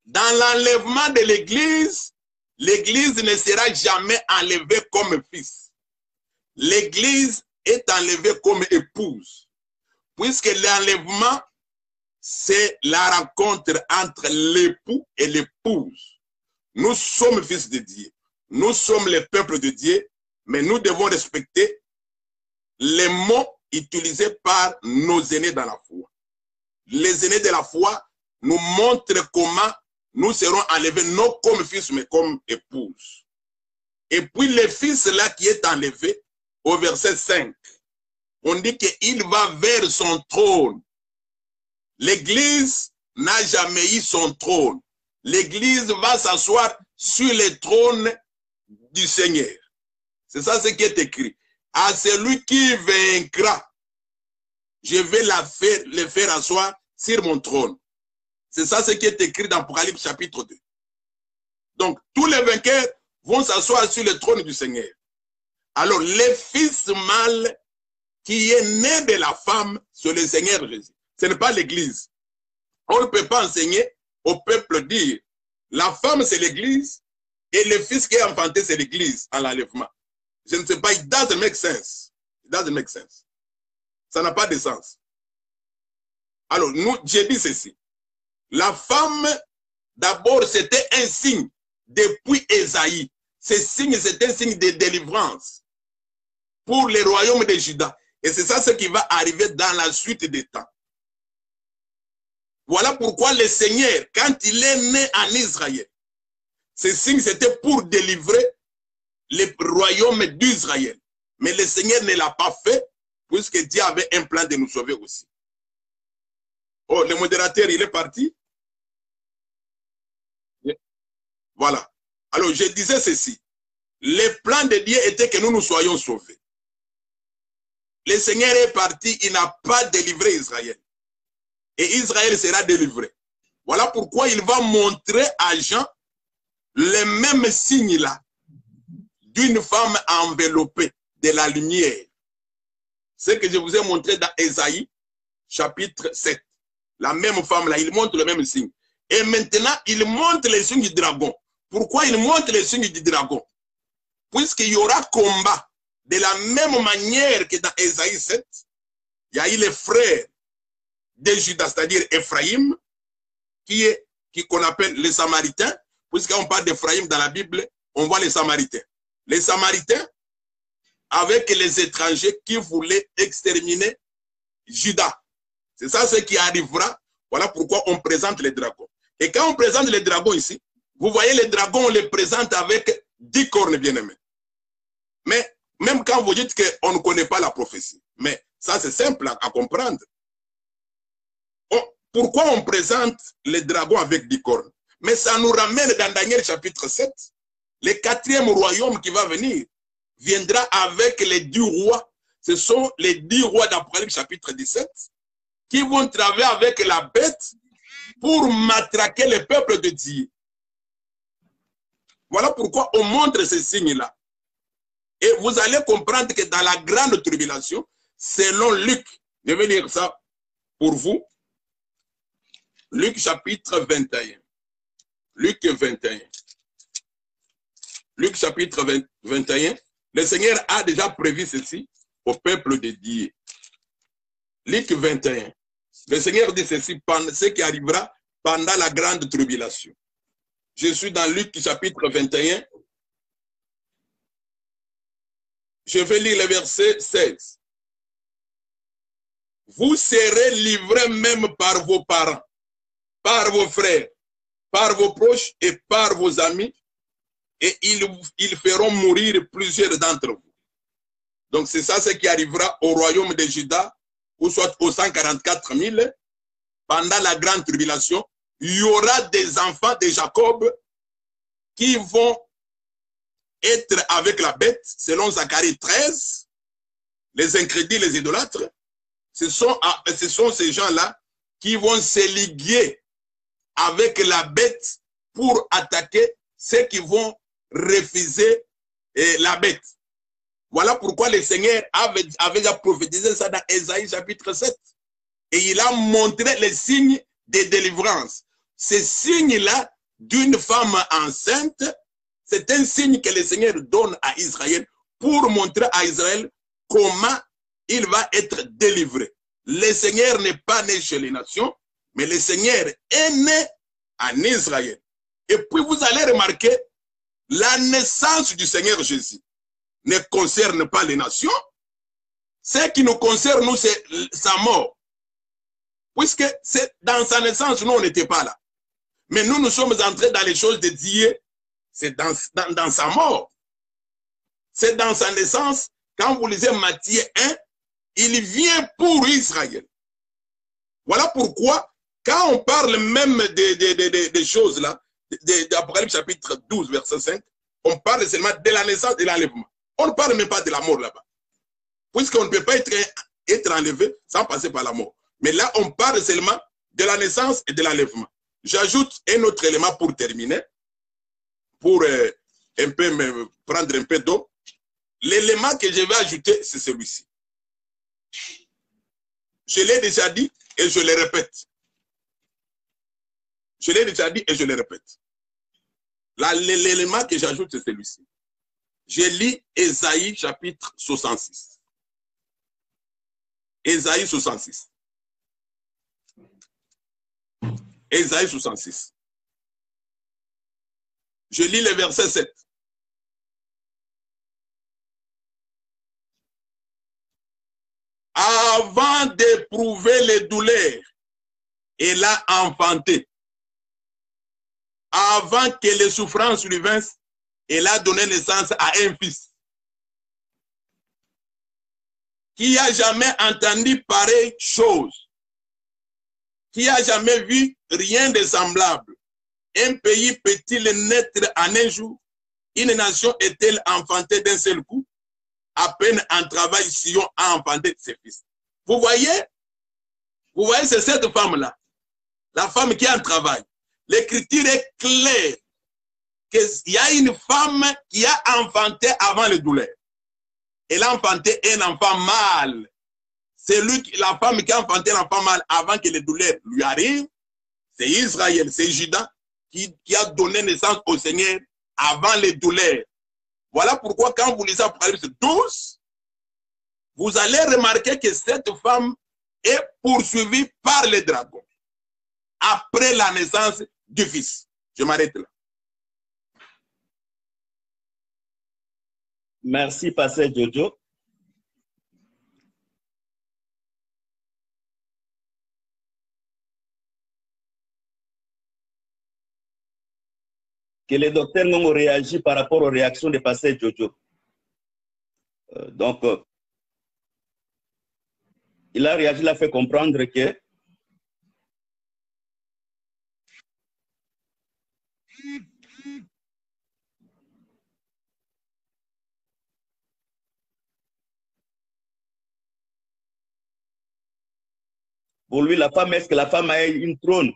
Dans l'enlèvement de l'Église, l'Église ne sera jamais enlevée comme fils. L'Église est enlevée comme épouse. Puisque l'enlèvement, c'est la rencontre entre l'époux et l'épouse. Nous sommes fils de Dieu. Nous sommes le peuple de Dieu, mais nous devons respecter les mots utilisés par nos aînés dans la foi. Les aînés de la foi nous montrent comment nous serons enlevés, non comme fils, mais comme épouse. Et puis le fils là qui est enlevé, au verset 5, on dit qu'il va vers son trône. L'Église n'a jamais eu son trône. L'Église va s'asseoir sur le trône du Seigneur. C'est ça ce qui est écrit. À celui qui vaincra, je vais le faire asseoir sur mon trône. C'est ça ce qui est écrit dans Apocalypse chapitre 2. Donc, tous les vainqueurs vont s'asseoir sur le trône du Seigneur. Alors, le fils mâle qui est né de la femme, c'est le Seigneur Jésus. Ce n'est pas l'Église. On ne peut pas enseigner au peuple dire, la femme c'est l'Église et le fils qui est enfanté c'est l'Église en l'enlèvement. Je ne sais pas, it doesn't make sense. It doesn't make sense. Ça n'a pas de sens. Alors, j'ai dit ceci. La femme, d'abord, c'était un signe depuis Ésaïe. Ce signe, c'est un signe de délivrance pour le royaume de Juda. Et c'est ça ce qui va arriver dans la suite des temps. Voilà pourquoi le Seigneur, quand il est né en Israël, ce signe, c'était pour délivrer le royaume d'Israël. Mais le Seigneur ne l'a pas fait, puisque Dieu avait un plan de nous sauver aussi. Oh, le modérateur, il est parti. Voilà. Alors, je disais ceci. Le plan de Dieu était que nous soyons sauvés. Le Seigneur est parti, il n'a pas délivré Israël. Et Israël sera délivré. Voilà pourquoi il va montrer à Jean le même signe-là d'une femme enveloppée de la lumière. Ce que je vous ai montré dans Ésaïe, chapitre 7. La même femme-là, il montre le même signe. Et maintenant, il montre les signes du dragon. Pourquoi il montre les signes du dragon? Puisqu'il y aura combat. De la même manière que dans Ésaïe 7, il y a eu les frères de Judas, c'est-à-dire Ephraïm, qu'on appelle les Samaritains. Puisqu'on parle d'Ephraïm dans la Bible, on voit les Samaritains. Les Samaritains, avec les étrangers qui voulaient exterminer Judas. C'est ça ce qui arrivera. Voilà pourquoi on présente les dragons. Et quand on présente les dragons ici, vous voyez les dragons, on les présente avec 10 cornes bien-aimés. Mais même quand vous dites qu'on ne connaît pas la prophétie, mais ça c'est simple à comprendre. Pourquoi on présente les dragons avec 10 cornes? Mais ça nous ramène dans Daniel chapitre 7. Le 4e royaume qui va venir viendra avec les 10 rois. Ce sont les 10 rois d'Apocalypse chapitre 17 qui vont travailler avec la bête pour matraquer le peuple de Dieu. Voilà pourquoi on montre ces signes-là. Et vous allez comprendre que dans la grande tribulation, selon Luc, je vais lire ça pour vous, Luc chapitre 21. Luc 21. Luc chapitre 21. Le Seigneur a déjà prévu ceci au peuple de Dieu. Luc 21. Le Seigneur dit ceci, ce qui arrivera pendant la grande tribulation. Je suis dans Luc chapitre 21. Je vais lire le verset 16. Vous serez livrés même par vos parents, par vos frères, par vos proches et par vos amis, et ils feront mourir plusieurs d'entre vous. Donc c'est ça ce qui arrivera au royaume de Juda, ou soit aux 144 000, pendant la grande tribulation. Il y aura des enfants de Jacob qui vont être avec la bête, selon Zacharie 13, les incrédules, les idolâtres. Ce sont ces gens-là qui vont se liguer avec la bête pour attaquer ceux qui vont refuser la bête. Voilà pourquoi le Seigneur avait déjà prophétisé ça dans Ésaïe chapitre 7. Et il a montré les signes de délivrance. Ces signes-là d'une femme enceinte, c'est un signe que le Seigneur donne à Israël pour montrer à Israël comment il va être délivré. Le Seigneur n'est pas né chez les nations, mais le Seigneur est né en Israël. Et puis vous allez remarquer, la naissance du Seigneur Jésus ne concerne pas les nations. Ce qui nous concerne, nous, c'est sa mort. Puisque dans sa naissance, nous, on n'était pas là. Mais nous sommes entrés dans les choses de Dieu. C'est dans sa mort. C'est dans sa naissance. Quand vous lisez Matthieu 1, il vient pour Israël. Voilà pourquoi, quand on parle même des choses là, d'Apocalypse chapitre 12, verset 5, on parle seulement de la naissance et de l'enlèvement. On ne parle même pas de la mort là-bas. Puisqu'on ne peut pas être enlevé sans passer par la mort. Mais là, on parle seulement de la naissance et de l'enlèvement. J'ajoute un autre élément pour terminer, pour un peu prendre un peu d'eau. L'élément que je vais ajouter, c'est celui-ci. Je l'ai déjà dit et je le répète. Je l'ai déjà dit et je le répète. L'élément que j'ajoute, c'est celui-ci. Je lis Ésaïe chapitre 66. Ésaïe 66. Ésaïe 66. Je lis le verset 7. Avant d'éprouver les douleurs, elle a enfanté. Avant que les souffrances lui vinssent, elle a donné naissance à un fils. Qui a jamais entendu pareille chose? Qui a jamais vu rien de semblable? Un pays peut-il naître en un jour? Une nation est-elle enfantée d'un seul coup? À peine en travail, Sion a enfanté ses fils. Vous voyez, c'est cette femme-là, la femme qui est en travail. L'écriture est claire qu'il y a une femme qui a enfanté avant les douleurs. Elle a enfanté un enfant mâle. C'est la femme qui a enfanté l'enfant mâle avant que les douleurs lui arrivent. C'est Israël, c'est Juda qui a donné naissance au Seigneur avant les douleurs. Voilà pourquoi quand vous lisez Apocalypse 12, vous allez remarquer que cette femme est poursuivie par les dragons après la naissance du fils. Je m'arrête là. Merci, Pasteur Jojo. Que le docteur Nongo réagit par rapport aux réactions de Pasteur Jojo. Donc, il a réagi, il a fait comprendre que pour lui, la femme, est-ce que la femme a une trône?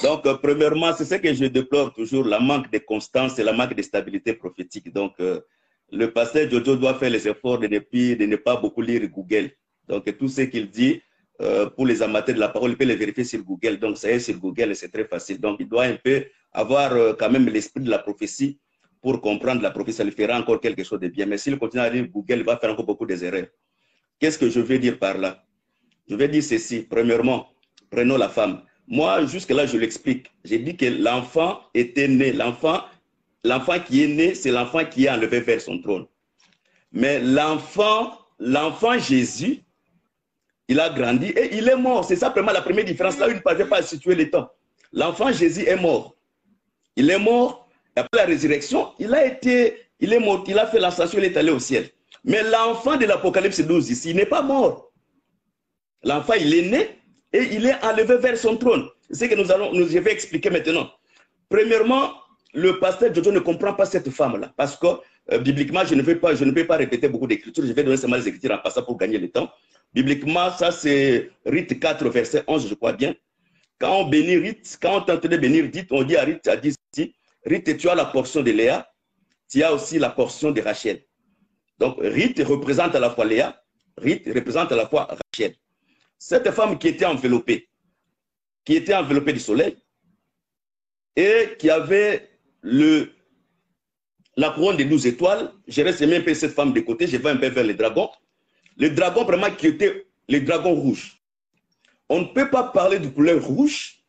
Donc, premièrement, c'est ce que je déplore toujours, la manque de constance et la manque de stabilité prophétique. Donc, le pasteur Jojo doit faire les efforts de ne pas beaucoup lire Google. Donc, tout ce qu'il dit, pour les amateurs de la parole, il peut les vérifier sur Google. Donc, ça est sur Google et c'est très facile. Donc, il doit un peu avoir quand même l'esprit de la prophétie pour comprendre la prophétie. Ça lui fera encore quelque chose de bien. Mais s'il continue à lire Google, il va faire encore beaucoup d'erreurs. Qu'est-ce que je veux dire par là? Je vais dire ceci. Premièrement, prenons la femme. Moi, jusque-là, je l'explique. J'ai dit que l'enfant était né. L'enfant qui est né, c'est l'enfant qui est enlevé vers son trône. Mais l'enfant Jésus, il a grandi et il est mort. C'est simplement la première différence. Là où il ne parlait pas à situer les temps. L'enfant Jésus est mort. Il est mort. Après la résurrection, il est mort. Il a fait l'ascension, il est allé au ciel. Mais l'enfant de l'Apocalypse 12 ici, il n'est pas mort. L'enfant, il est né et il est enlevé vers son trône. C'est ce que je vais expliquer maintenant. Premièrement, le pasteur Jojo ne comprend pas cette femme-là. Parce que bibliquement, je ne peux pas répéter beaucoup d'écritures. Je vais donner seulement les écritures en passant pour gagner le temps. Bibliquement, ça c'est Rite 4, verset 11, je crois bien. Quand on bénit Rite, quand on tente de bénir Rite, on dit à Rite, Rite, tu as la portion de Léa, tu as aussi la portion de Rachel. Donc, Rite représente à la fois Léa, Rite représente à la fois Rachel. Cette femme qui était enveloppée du soleil et qui avait la couronne des 12 étoiles, je reste un peu cette femme de côté, je vais un peu vers les dragons. Le dragon vraiment qui était le dragon rouge. On ne peut pas parler de couleur rouge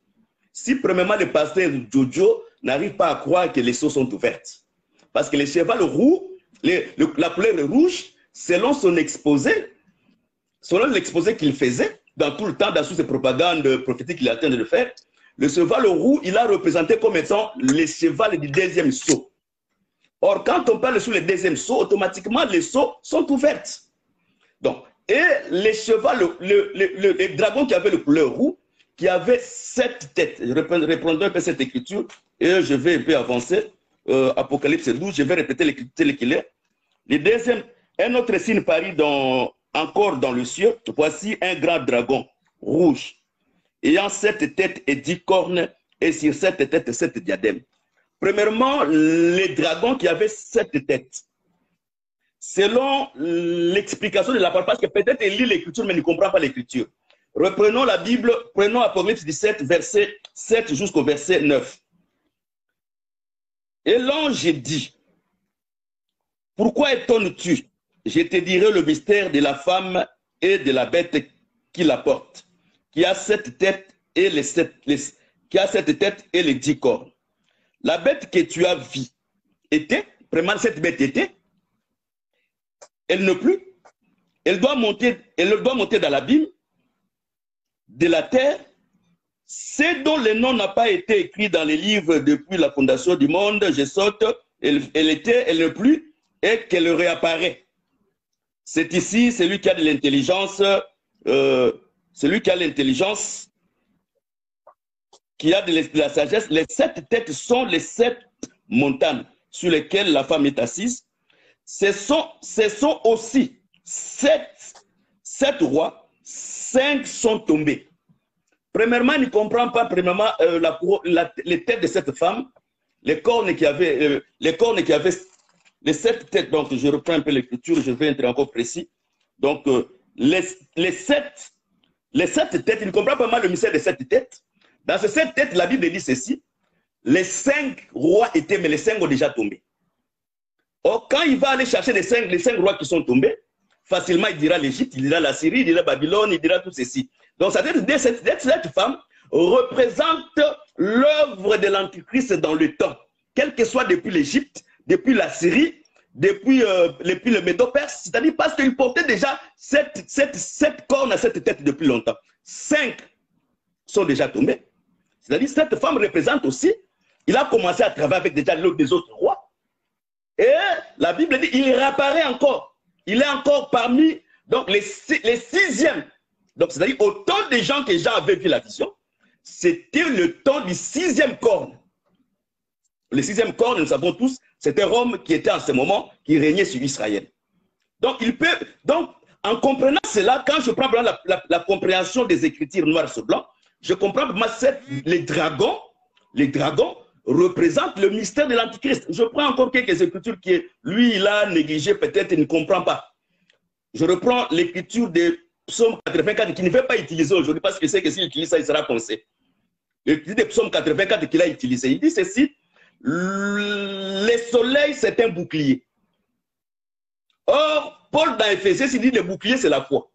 si premièrement le pasteur Jojo n'arrive pas à croire que les seaux sont ouvertes. Parce que le cheval roux, la couleur rouge, selon son exposé, selon l'exposé qu'il faisait, dans tout le temps, dans toutes ces propagandes prophétiques qu'il est en train de faire, le cheval roux, il a représenté comme étant le cheval du deuxième sceau. Or, quand on parle sur le deuxième sceau, automatiquement, les sceaux sont ouvertes. Donc, et les chevals, les dragons qui avaient le couleur roux, qui avaient 7 têtes. Je reprendrai un peu cette écriture et je vais un peu avancer. Apocalypse 12, je vais répéter l'écriture telle qu'il est. Le deuxième, un autre signe parit encore dans le ciel. Voici un grand dragon rouge, ayant 7 têtes et 10 cornes, et sur 7 têtes, 7 diadèmes. Premièrement, les dragons qui avaient 7 têtes. Selon l'explication de la parole, parce que peut-être il lit l'écriture, mais il ne comprend pas l'écriture. Reprenons la Bible, prenons Apocalypse 17, verset 7 jusqu'au verset 9. Et l'ange dit, pourquoi étonnes-tu? Je te dirai le mystère de la femme et de la bête qui la porte, qui a 7 têtes et les 10 cornes. La bête que tu as vue était, vraiment cette bête était, elle ne plus, elle doit monter dans l'abîme de la terre, c'est dont le nom n'a pas été écrit dans les livres depuis la fondation du monde, je saute, elle ne plus, et qu'elle réapparaît. C'est ici celui qui a de l'intelligence, qui a de la sagesse. Les 7 têtes sont les 7 montagnes sur lesquelles la femme est assise. Ce sont aussi 7 rois, 5 sont tombés. Premièrement, il ne comprend pas premièrement les têtes de cette femme, les cornes qui avaient, les 7 têtes. Donc, je reprends un peu l'écriture, je vais être encore précis. Donc, les 7 têtes, il ne comprend pas mal le mystère des 7 têtes. Dans ces 7 têtes, la Bible dit ceci, les 5 rois étaient, mais les 5 ont déjà tombé. Or, quand il va aller chercher les 5 rois qui sont tombés, facilement il dira l'Égypte, il dira la Syrie, il dira Babylone, il dira tout ceci. Donc, cette femme représente l'œuvre de l'Antichrist dans le temps, quel que soit depuis l'Égypte, depuis la Syrie, depuis le Médo-Perse, c'est-à-dire parce qu'il portait déjà 7 cornes à cette tête depuis longtemps. 5 sont déjà tombés. C'est-à-dire cette femme représente aussi, il a commencé à travailler avec déjà des autres rois. Et la Bible dit, il réapparaît encore. Il est encore parmi donc les sixièmes. Donc, c'est-à-dire, au temps des gens que Jean avait vu la vision, c'était le temps du sixième corne. Le sixième corne, nous savons tous, c'était Rome qui était en ce moment, qui régnait sur Israël. Donc, en comprenant cela, quand je prends la compréhension des Écritures noires sur blanc, je comprends que les dragons représentent le mystère de l'Antichrist. Je prends encore quelques Écritures que lui, il a négligé, peut-être il ne comprend pas. Je reprends l'Écriture de Psaume 84 qui ne fait pas utiliser aujourd'hui parce que c'est que s'il utilise ça, il sera pensé. L'Écriture de Psaume 84 qu'il a utilisé, il dit ceci, le soleil c'est un bouclier. Or, Paul dans Éphésiens, il dit le bouclier c'est la foi.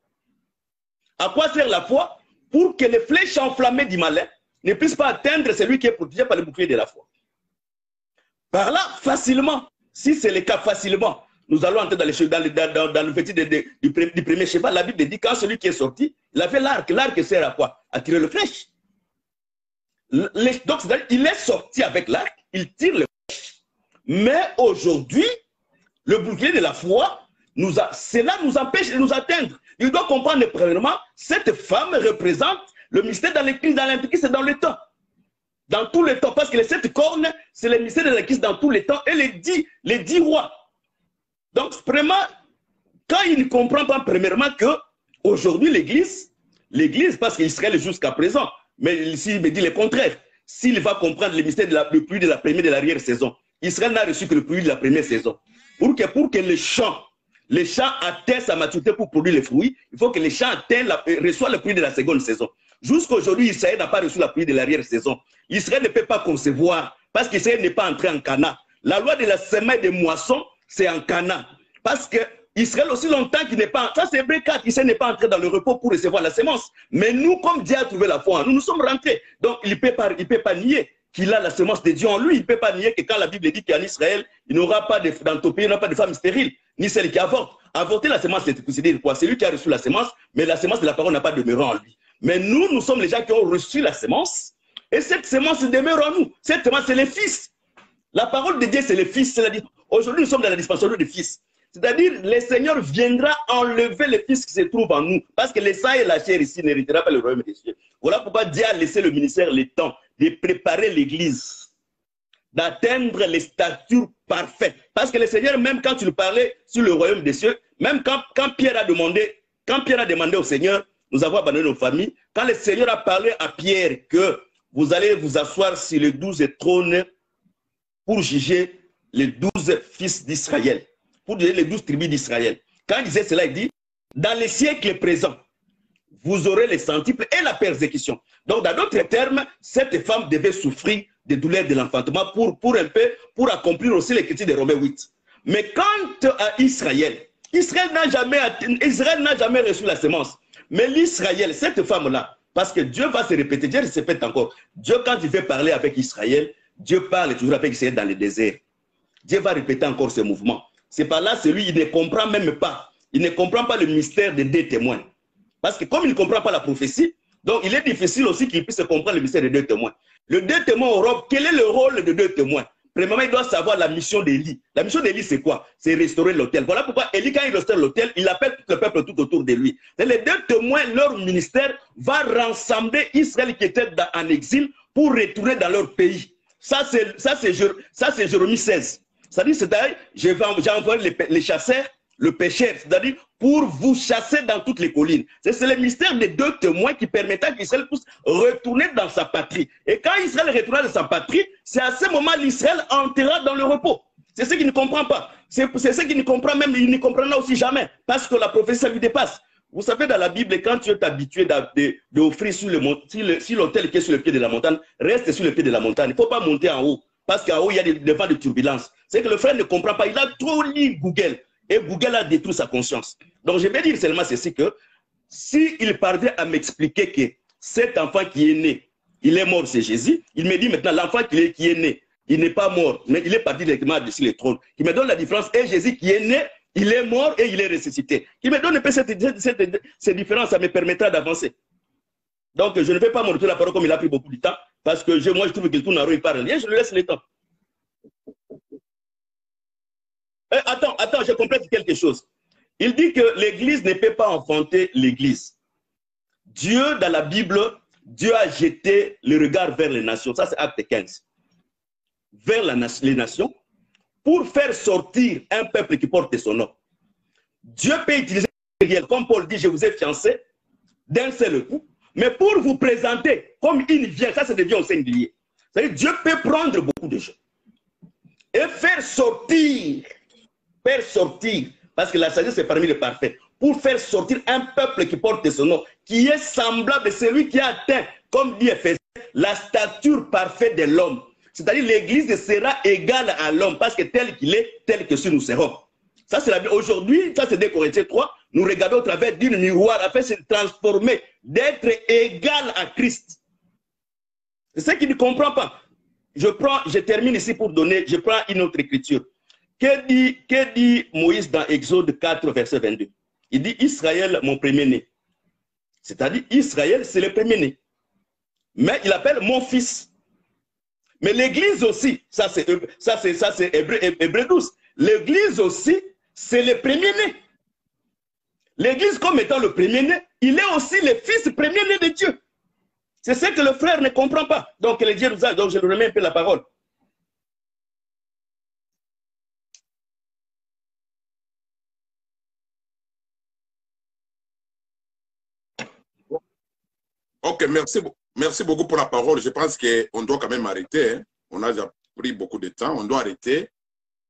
À quoi sert la foi? Pour que les flèches enflammées du malin ne puissent pas atteindre celui qui est protégé par le bouclier de la foi. Par là, facilement, si c'est le cas facilement, nous allons entrer dans le petit du premier schéma. La Bible dit quand celui qui est sorti, il avait l'arc. L'arc sert à quoi? À tirer le flèche. Donc, il est sorti avec l'arc, il tire le flèche. Mais aujourd'hui, le bouclier de la foi, cela nous empêche de nous atteindre. Il doit comprendre premièrement, cette femme représente le mystère dans l'Église, dans l'Antichrist et dans le temps. Dans tout le temps, parce que les 7 cornes, c'est le mystère de l'Antichrist dans tout le temps et les 10 rois. Donc, vraiment, quand il ne comprend pas premièrement qu'aujourd'hui, l'Église, parce qu'Israël jusqu'à présent, mais s'il me dit le contraire, s'il va comprendre le mystère le pluie de la première et de l'arrière-saison, Israël n'a reçu que le pluie de la première saison. Pour que les champs atteignent sa maturité pour produire les fruits, il faut que les champs reçoivent le pluie de la seconde saison. Jusqu'à aujourd'hui, Israël n'a pas reçu la pluie de l'arrière-saison. Israël ne peut pas concevoir, parce qu'Israël n'est pas entré en Canaan. La loi de la semaine des moissons, c'est en Canaan. Parce que Israël, aussi longtemps qu'il n'est pas, ça c'est Hébreux 4, Israël n'est pas entré dans le repos pour recevoir la semence. Mais nous, comme Dieu a trouvé la foi en nous, nous sommes rentrés. Donc, il ne peut pas nier qu'il a la semence de Dieu en lui. Il ne peut pas nier que quand la Bible dit qu'en Israël, il n'aura pas dans ton pays, il n'y aura pas de femmes stériles, ni celles qui avortent. Avorter la semence, c'est dire quoi? C'est lui qui a reçu la semence, mais la semence de la parole n'a pas demeuré en lui. Mais nous sommes les gens qui ont reçu la semence, et cette semence demeure en nous. Cette semence, c'est les fils. La parole de Dieu, c'est les fils. Aujourd'hui, nous sommes dans la dispensation des fils. C'est-à-dire, le Seigneur viendra enlever les fils qui se trouvent en nous. Parce que le sang et la chair ici n'héritera pas le royaume des cieux. Voilà pourquoi Dieu a laissé le ministère le temps de préparer l'Église, d'atteindre les statures parfaites. Parce que le Seigneur, même quand il parlait sur le royaume des cieux, même quand Pierre a demandé au Seigneur, nous avons abandonné nos familles, quand le Seigneur a parlé à Pierre que vous allez vous asseoir sur les 12 trônes pour juger les 12 fils d'Israël, pour juger les 12 tribus d'Israël. Quand il disait cela, il dit, dans les siècles présents, vous aurez les centiples et la persécution. Donc, dans d'autres termes, cette femme devait souffrir des douleurs de l'enfantement pour accomplir aussi l'écriture de Romains 8. Mais quant à Israël, Israël n'a jamais reçu la semence. Mais l'Israël, cette femme-là, parce que Dieu va se répéter, Dieu se répète encore. Dieu, quand il veut parler avec Israël, Dieu parle toujours avec Israël dans le désert. Dieu va répéter encore ce mouvement. C'est par là, celui, il ne comprend même pas. Il ne comprend pas le mystère des 2 témoins. Parce que comme il ne comprend pas la prophétie, donc il est difficile aussi qu'il puisse comprendre le mystère des 2 témoins. Le 2 témoins en Europe, quel est le rôle des 2 témoins? Premièrement, il doit savoir la mission d'Élie. La mission d'Élie, c'est quoi? C'est restaurer l'autel. Voilà pourquoi Élie, quand il restaure l'autel, il appelle tout le peuple tout autour de lui. Et les 2 témoins, leur ministère va rassembler Israël qui était en exil pour retourner dans leur pays. Ça, c'est Jérémie 16. C'est-à-dire, j'ai envoyé les chasseurs, le pécheur, c'est-à-dire pour vous chasser dans toutes les collines. C'est le mystère des 2 témoins qui permettra qu'Israël puisse retourner dans sa patrie. Et quand Israël retournera dans sa patrie, c'est à ce moment l'Israël entrera dans le repos. C'est ce qu'il ne comprend pas. C'est ce qu'il ne comprend même, il ne comprendra aussi jamais. Parce que la prophétie, ça lui dépasse. Vous savez, dans la Bible, quand tu es habitué d'offrir sur l'autel qui est sur le pied de la montagne, reste sur le pied de la montagne. Il ne faut pas monter en haut. Parce qu'en haut, il y a des vents de turbulence. C'est que le frère ne comprend pas. Il a trop lu Google. Et Google a détruit sa conscience. Donc, je vais dire seulement ceci que s'il parvient à m'expliquer que cet enfant qui est né, il est mort, c'est Jésus, il me dit maintenant, l'enfant qui est né, il n'est pas mort, mais il est parti directement dessus le trône. Il me donne la différence. Et Jésus qui est né, il est mort et il est ressuscité. Il me donne un peu cette différence, ça me permettra d'avancer. Donc, je ne vais pas monter la parole comme il a pris beaucoup de temps, parce que moi, je trouve qu'il tourne en rond, il parle rien, je lui laisse le temps. Attends, je complète quelque chose. Il dit que l'Église ne peut pas enfanter l'Église. Dieu, dans la Bible, Dieu a jeté le regard vers les nations. Ça, c'est Acte 15. Vers les nations, pour faire sortir un peuple qui porte son nom. Dieu peut utiliser, comme Paul dit, je vous ai fiancé d'un seul coup, mais pour vous présenter comme une vierge, ça devient au singulier. C'est-à-dire Dieu peut prendre beaucoup de gens et faire sortir, parce que la sagesse est parmi les parfaits, pour faire sortir un peuple qui porte son nom, qui est semblable à celui qui a atteint, comme dit Éphésiens, la stature parfaite de l'homme. C'est-à-dire l'Église sera égale à l'homme, parce que tel qu'il est, tel que nous serons. Ça, c'est la Bible. Aujourd'hui, ça c'est 2 Corinthiens 3, nous regardons au travers d'un miroir, afin de se transformer, d'être égal à Christ. C'est ce qu'il ne comprend pas. Je termine ici pour donner, je prends une autre écriture. Que dit Moïse dans Exode 4, verset 22? Il dit Israël, mon premier-né. C'est-à-dire Israël, c'est le premier-né. Mais il appelle mon fils. Mais l'Église aussi, ça c'est Hébreux 12. L'Église aussi, c'est le premier-né. L'Église comme étant le premier-né, il est aussi le fils premier-né de Dieu. C'est ce que le frère ne comprend pas. Donc, le Dieu nous a, donc je lui remets un peu la parole. Ok, merci beaucoup pour la parole. Je pense qu'on doit quand même arrêter. Hein. On a déjà pris beaucoup de temps. On doit arrêter.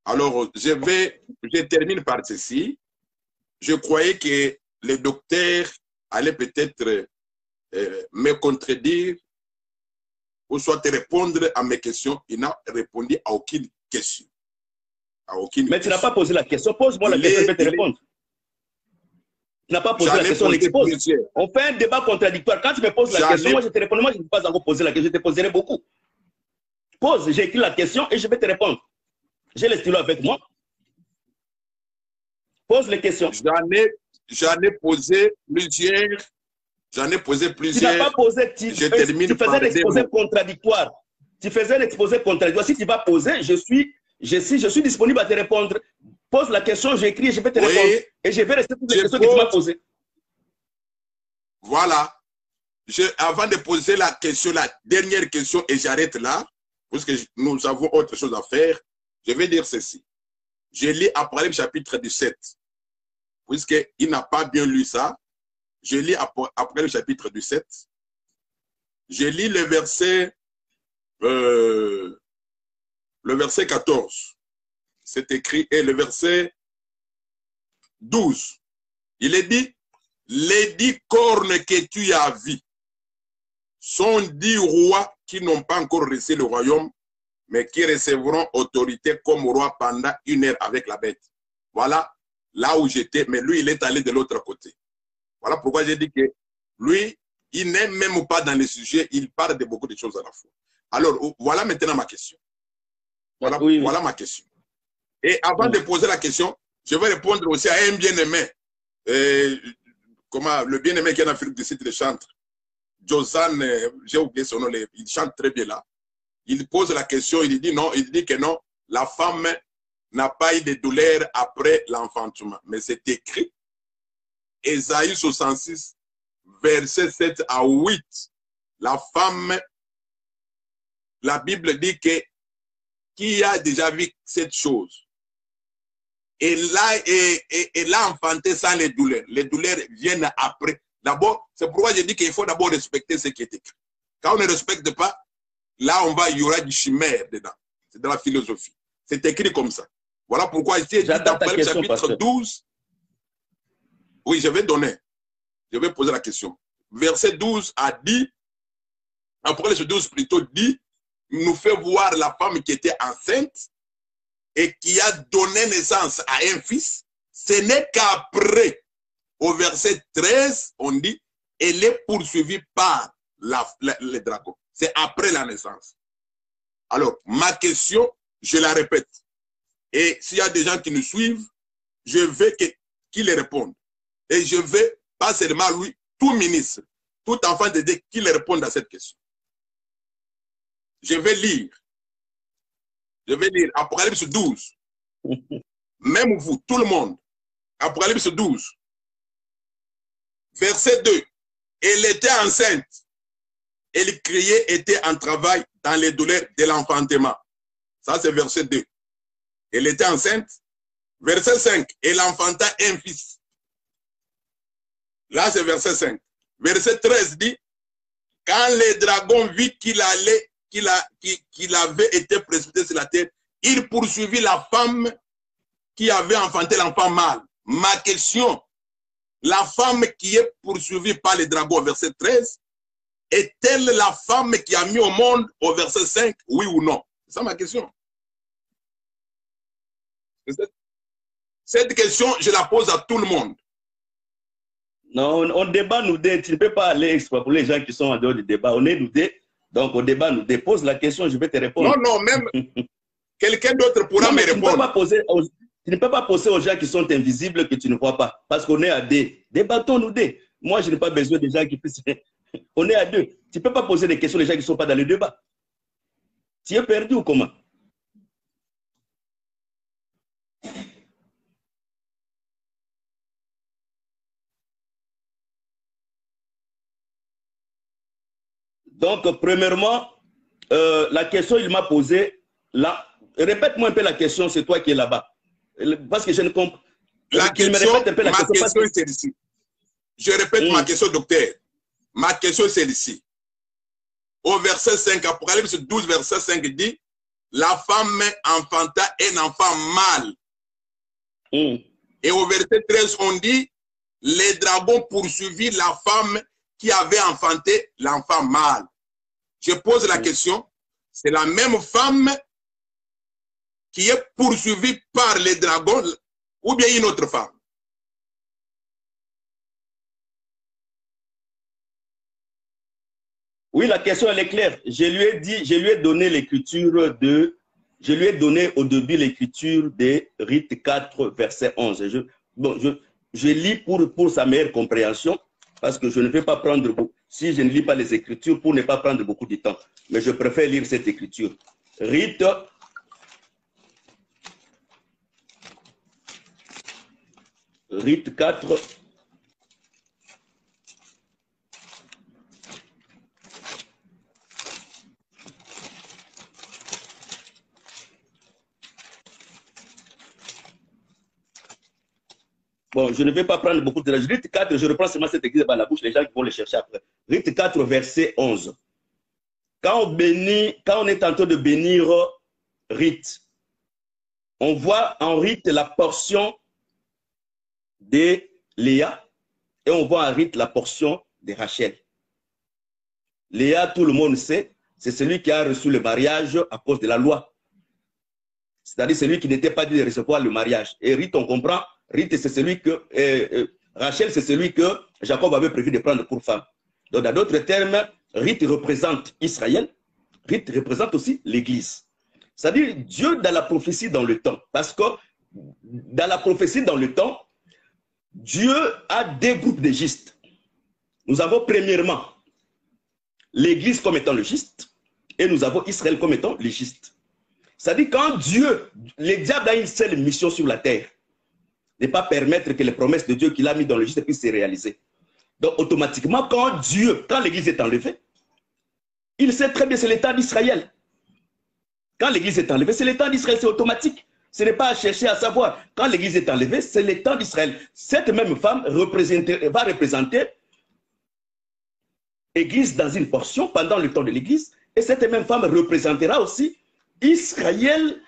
Alors, je termine par ceci. Je croyais que le docteur allait peut-être me contredire ou soit te répondre à mes questions. Il n'a répondu à aucune question. Mais tu n'as pas posé la question. Pose-moi la question, je vais te répondre. Tu n'as pas posé la question, on expose. On fait un débat contradictoire. Quand tu me poses la question, moi je te réponds. Moi je ne vais pas encore poser la question, je te poserai beaucoup. Pose, j'ai écrit la question et je vais te répondre. J'ai le stylo avec moi. Pose les questions. J'en ai posé plusieurs. J'en ai posé plusieurs. Tu n'as pas posé, tu faisais un exposé contradictoire. Tu faisais un exposé contradictoire. Si tu vas poser, je suis disponible à te répondre. Pose la question, j'écris et je vais te répondre. Et je vais rester pour les questions que tu m'as posées. Voilà. Avant de poser la question, la dernière question, et j'arrête là, parce que nous avons autre chose à faire, je vais dire ceci. Je lis Apocalypse chapitre 17. Puisqu'il n'a pas bien lu ça, je lis Apocalypse chapitre 17. Je lis le verset 14. C'est écrit, et le verset 12. Il est dit, les 10 cornes que tu as vues sont 10 rois qui n'ont pas encore reçu le royaume, mais qui recevront autorité comme roi pendant 1 heure avec la bête. Voilà là où j'étais, mais lui, il est allé de l'autre côté. Voilà pourquoi j'ai dit que lui, il n'est même pas dans le sujet, il parle de beaucoup de choses à la fois. Alors, voilà maintenant ma question. Voilà, oui. Voilà ma question. Et avant de poser la question, je vais répondre aussi à un bien-aimé. Le bien-aimé qui est en Afrique du Sud, il chante. Josan, j'ai oublié son nom, il chante très bien là. Il pose la question, il dit non, il dit que non, la femme n'a pas eu de douleur après l'enfantement. Mais c'est écrit, Ésaïe 66, verset 7 à 8. La femme, la Bible dit que qui a déjà vu cette chose, et là enfanté sans les douleurs. Les douleurs viennent après. D'abord, c'est pourquoi je dis qu'il faut d'abord respecter ce qui est écrit. Quand on ne respecte pas, là, il y aura du chimère dedans. C'est de la philosophie. C'est écrit comme ça. Voilà pourquoi ici, dans le chapitre 12, oui, je vais donner. Je vais poser la question. Verset 12 a dit, après le 12 plutôt dit, nous fait voir la femme qui était enceinte et qui a donné naissance à un fils. Ce n'est qu'après, au verset 13, on dit, elle est poursuivie par les dragons. C'est après la naissance. Alors, ma question, je la répète. Et s'il y a des gens qui nous suivent, je veux qu'ils les répondent. Et je veux, pas seulement lui, tout ministre, tout enfant de Dieu, qu'il réponde à cette question. Je vais lire. Apocalypse 12. même vous, tout le monde. Apocalypse 12, verset 2. Elle était enceinte. Elle criait, était en travail dans les douleurs de l'enfantement. Ça, c'est verset 2. Elle était enceinte. Verset 5. Elle enfanta un fils. Là, c'est verset 5. Verset 13 dit, quand le dragon vit qu'il avait été précipité sur la terre, il poursuivit la femme qui avait enfanté l'enfant mâle. Ma question, la femme qui est poursuivie par le dragon, verset 13, est-elle la femme qui a mis au monde au verset 5, oui ou non? C'est ça ma question. Cette question, je la pose à tout le monde. Non, on débat nous deux. Tu ne peux pas aller pour les gens qui sont en dehors du débat. On est nous deux. Donc, au débat, nous dépose la question, je vais te répondre. Non, non, même quelqu'un d'autre pourra me répondre. Tu ne peux pas poser aux gens qui sont invisibles que tu ne vois pas. Parce qu'on est à deux. Débattons nous deux. Moi, je n'ai pas besoin des gens qui puissent. On est à deux. Tu ne peux pas poser des questions aux gens qui ne sont pas dans le débat. Tu es perdu ou comment? Donc, premièrement, la question qu'il m'a posée, là, répète-moi un peu la question, c'est toi qui es là-bas. Parce que je ne comprends pas. Ma question est celle-ci. Je répète ma question, docteur. Ma question est celle-ci. Au verset 5, Apocalypse 12, verset 5 dit, la femme enfanta un enfant mâle. Et au verset 13, on dit, les dragons poursuivirent la femme qui avait enfanté l'enfant mâle. Je pose la question, c'est la même femme qui est poursuivie par les dragons ou bien une autre femme? Oui, la question elle est claire. Je lui ai dit, je lui ai donné l'écriture de, je lui ai donné au début l'écriture de Rite 4, verset 11. Je lis pour sa meilleure compréhension, parce que je ne vais pas prendre beaucoup, si je ne lis pas les écritures, pour ne pas prendre beaucoup de temps. Mais je préfère lire cette écriture. Rite 4, bon, je ne vais pas prendre beaucoup de temps. Rite 4, je reprends seulement cette église dans la bouche, les gens qui vont le chercher après. Rite 4, verset 11. Quand on est en train de bénir Rite, on voit en Rite la portion de Léa et on voit en Rite la portion de Rachel. Léa, tout le monde sait, c'est celui qui a reçu le mariage à cause de la loi. C'est-à-dire celui qui n'était pas dû de recevoir le mariage. Et Rite, on comprend, Rite, c'est celui que, Rachel, c'est celui que Jacob avait prévu de prendre pour femme. Donc, dans d'autres termes, Rite représente Israël, Rite représente aussi l'Église. C'est-à-dire Dieu dans la prophétie dans le temps. Parce que dans la prophétie dans le temps, Dieu a deux groupes de gistes. Nous avons premièrement l'Église comme étant le giste et nous avons Israël comme étant le giste. C'est-à-dire quand Dieu, le diable a une seule mission sur la terre, ne pas permettre que les promesses de Dieu qu'il a mis dans le giste puissent se réaliser. Donc automatiquement, quand l'Église est enlevée, il sait très bien c'est l'état d'Israël. Quand l'Église est enlevée, c'est l'état d'Israël, c'est automatique. Ce n'est pas à chercher à savoir. Quand l'Église est enlevée, c'est l'état d'Israël. Cette même femme va représenter l'Église dans une portion pendant le temps de l'Église, et cette même femme représentera aussi Israël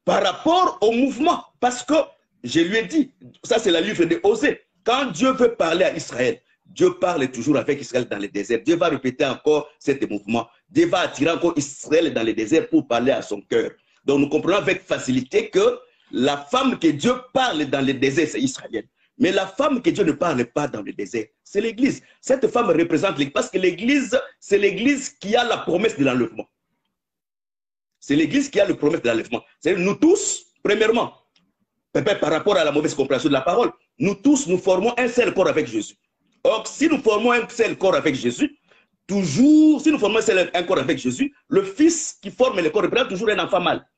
par rapport au mouvement. Parce que, je lui ai dit, ça c'est la livre de Osée, quand Dieu veut parler à Israël, Dieu parle toujours avec Israël dans le désert. Dieu va répéter encore ce mouvement. Dieu va attirer encore Israël dans le désert pour parler à son cœur. Donc nous comprenons avec facilité que la femme que Dieu parle dans le désert, c'est Israël. Mais la femme que Dieu ne parle pas dans le désert, c'est l'Église. Cette femme représente l'Église parce que l'Église, c'est l'Église qui a la promesse de l'enlèvement. C'est l'Église qui a la promesse de l'enlèvement. C'est nous tous, premièrement, par rapport à la mauvaise compréhension de la parole, nous tous, nous formons un seul corps avec Jésus. Or, si nous formons un seul corps avec Jésus, toujours, si nous formons un corps avec Jésus, le Fils qui forme le corps représente toujours un enfant mâle.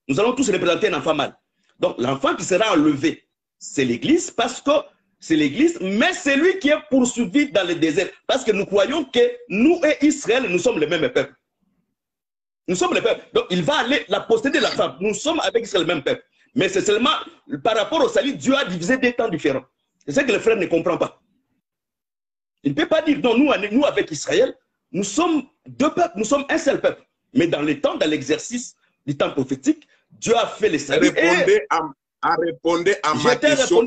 Nous allons tous représenter un enfant mâle. Donc, l'enfant qui sera enlevé, c'est l'Église, parce que c'est l'Église, mais c'est lui qui est poursuivi dans le désert. Parce que nous croyons que nous et Israël, nous sommes le même peuple. Nous sommes le peuple. Donc, il va aller la postérité de la femme. Nous sommes avec Israël le même peuple. Mais c'est seulement par rapport au salut, Dieu a divisé des temps différents. C'est ce que le frère ne comprend pas. Il ne peut pas dire, non, nous avec Israël, nous sommes deux peuples, nous sommes un seul peuple. Mais dans le temps, dans l'exercice du temps prophétique, Dieu a fait le salut. Répondez à ma question.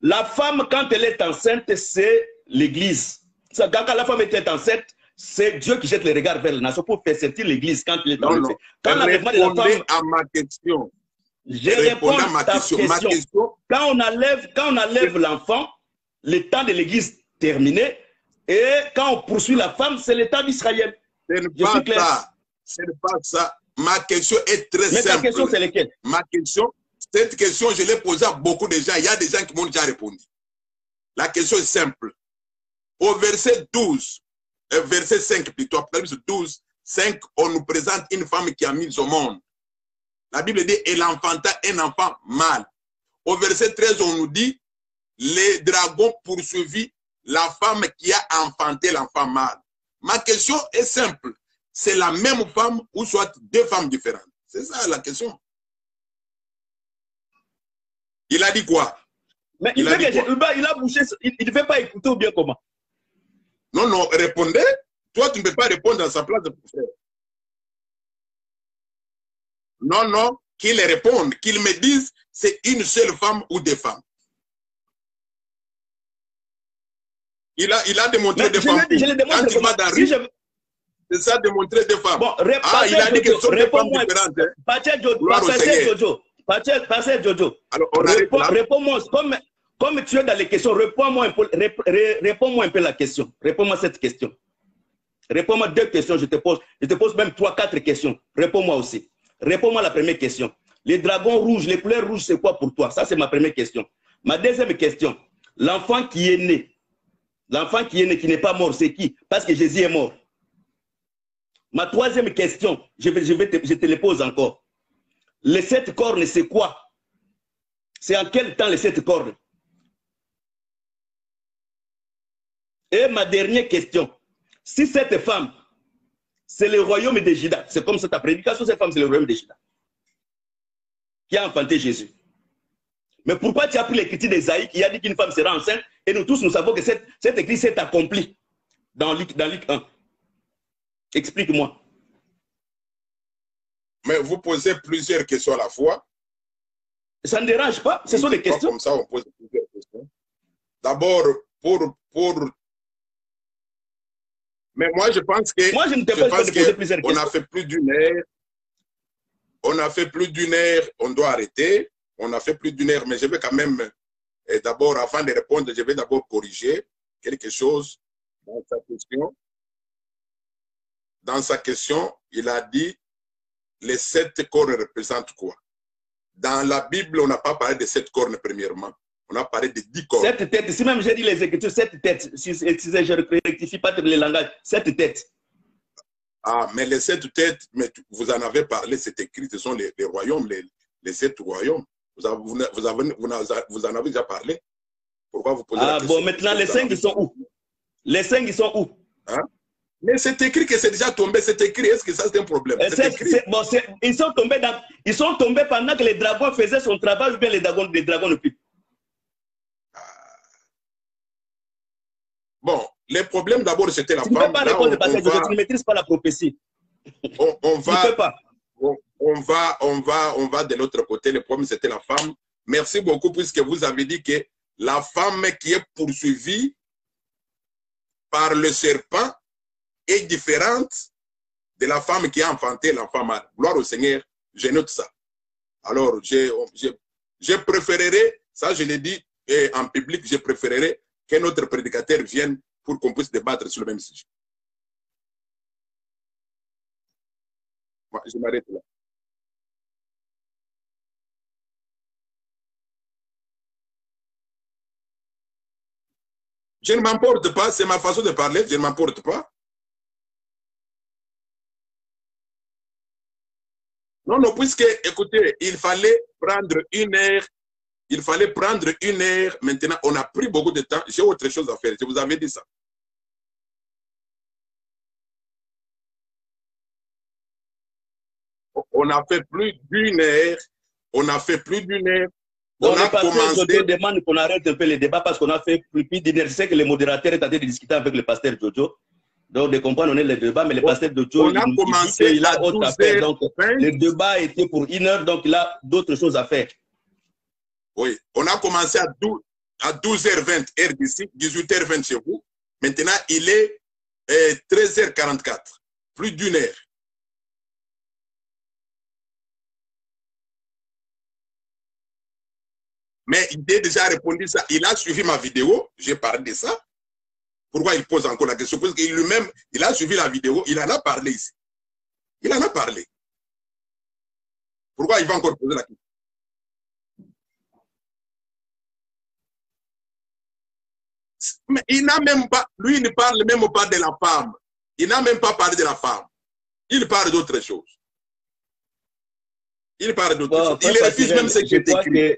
La femme, quand elle est enceinte, c'est l'Église. Quand la femme est enceinte, c'est Dieu qui jette le regard vers la nation pour faire sortir l'Église quand il est enceinte. Répondez à ma question. Je réponds à ta question. Quand on enlève l'enfant, le temps de l'Église terminé, et quand on poursuit la femme, c'est le temps d'Israël. Ce n'est pas ça. Ma question est très simple. Mais ta question, c'est laquelle? Cette question, je l'ai posée à beaucoup de gens. Il y a des gens qui m'ont déjà répondu. La question est simple. Au verset 12, verset 5 plutôt, Apocalypse 12, 5, on nous présente une femme qui a mis au monde. La Bible dit, elle enfanta un enfant mâle. Au verset 13, on nous dit, les dragons poursuivis la femme qui a enfanté l'enfant mâle. Ma question est simple. C'est la même femme ou soit deux femmes différentes? C'est ça la question. Il a dit quoi? Mais il a bouché, il ne fait pas écouter ou bien comment? Non, non, répondez. Toi, tu ne peux pas répondre dans sa place de frère. Non, non, qu'il réponde, qu'il me dise c'est une seule femme ou des femmes. Il a démontré des femmes. Quand tu vas dans Riche, c'est ça, démontrer des femmes. Bon, il a dit que ce sont des femmes différentes. Pasteur Jojo, réponds-moi, comme tu es dans les questions, réponds-moi un peu la question. Réponds-moi cette question. Réponds-moi deux questions, je te pose même 3-4 questions. Réponds-moi aussi. Réponds-moi la première question. Les dragons rouges, les couleurs rouges, c'est quoi pour toi? Ça, c'est ma première question. Ma deuxième question, l'enfant qui est né, qui n'est pas mort, c'est qui? Parce que Jésus est mort. Ma troisième question, je te le pose encore. Les 7 cornes, c'est quoi? C'est en quel temps les 7 cornes? Et ma dernière question, si cette femme, c'est le royaume de Juda, c'est comme ça ta prédication, cette femme, c'est le royaume de Juda, qui a enfanté Jésus. Mais pourquoi tu as pris l'écriture d'Ésaïe qui a dit qu'une femme sera enceinte, et nous tous, nous savons que cette écriture s'est accomplie dans Luc 1. Explique-moi. Mais vous posez plusieurs questions à la fois. Ça ne dérange pas, ce sont des questions. Comme ça, on pose plusieurs questions. D'abord, mais moi, je pense que... Moi, je ne t'ai pas posé plusieurs questions. On a fait plus d'une heure. On a fait plus d'une heure. On doit arrêter. On a fait plus d'une heure, mais je vais quand même... D'abord, avant de répondre, je vais d'abord corriger quelque chose dans sa question. Dans sa question, il a dit les 7 cornes représentent quoi? Dans la Bible, on n'a pas parlé de 7 cornes premièrement. On a parlé de 10 cornes. 7 têtes. Si même j'ai dit les Écritures, 7 têtes. Si je ne rectifie pas les langages, 7 têtes. Ah, mais les 7 têtes, mais vous en avez parlé, c'est écrit, ce sont les royaumes, les 7 royaumes. Vous en avez déjà parlé. Pourquoi vous posez la question? Bon, maintenant, les 5, ils sont où? Les 5, ils sont où? Hein? Mais c'est écrit que c'est déjà tombé, c'est écrit. Est-ce que ça c'est un problème? Bon, ils sont tombés pendant que les dragons faisaient son travail ou bien les dragons ne plus. Bon, les problèmes d'abord c'était la femme. Tu ne peux pas répondre parce que tu ne maîtrises pas la prophétie. On va de l'autre côté. Le problème c'était la femme. Merci beaucoup puisque vous avez dit que la femme qui est poursuivie par le serpent est différente de la femme qui a enfanté l'enfant mâle. Gloire au Seigneur, je note ça. Alors, je préférerais, ça je l'ai dit en public, je préférerais qu'un autre prédicateur vienne pour qu'on puisse débattre sur le même sujet. Moi, je m'arrête là. Je ne m'emporte pas, c'est ma façon de parler, je ne m'emporte pas. Non, non, puisque, écoutez, il fallait prendre 1 heure. Il fallait prendre 1 heure. Maintenant, on a pris beaucoup de temps. J'ai autre chose à faire. Je vous avais dit ça. On a fait plus d'1 heure. On a fait plus d'1 heure. Donc, On a le pasteur commencé. Jojo demande qu'on arrête un peu les débats parce qu'on a fait plus d'1 heure. Je sais que le modérateur est en train de discuter avec le pasteur Jojo. Donc, de comprendre, on est les débats, mais le pasteur Jojo, il dit qu'il a autre à faire. Donc, le débat était pour 1 heure, donc il a d'autres choses à faire. Oui, on a commencé à 12h20 heure d'ici, 18h20 chez vous. Maintenant, il est 13h44, plus d'1 heure. Mais il a déjà répondu ça. Il a suivi ma vidéo. J'ai parlé de ça. Pourquoi il pose encore la question? Parce qu'il lui-même, il a suivi la vidéo. Il en a parlé ici. Il en a parlé. Pourquoi il va encore poser la question? Mais il n'a même pas, lui, il ne parle même pas de la femme. Il n'a même pas parlé de la femme. Il parle d'autre chose. Il parle d'autre chose. Il refuse même ce qui est écrit.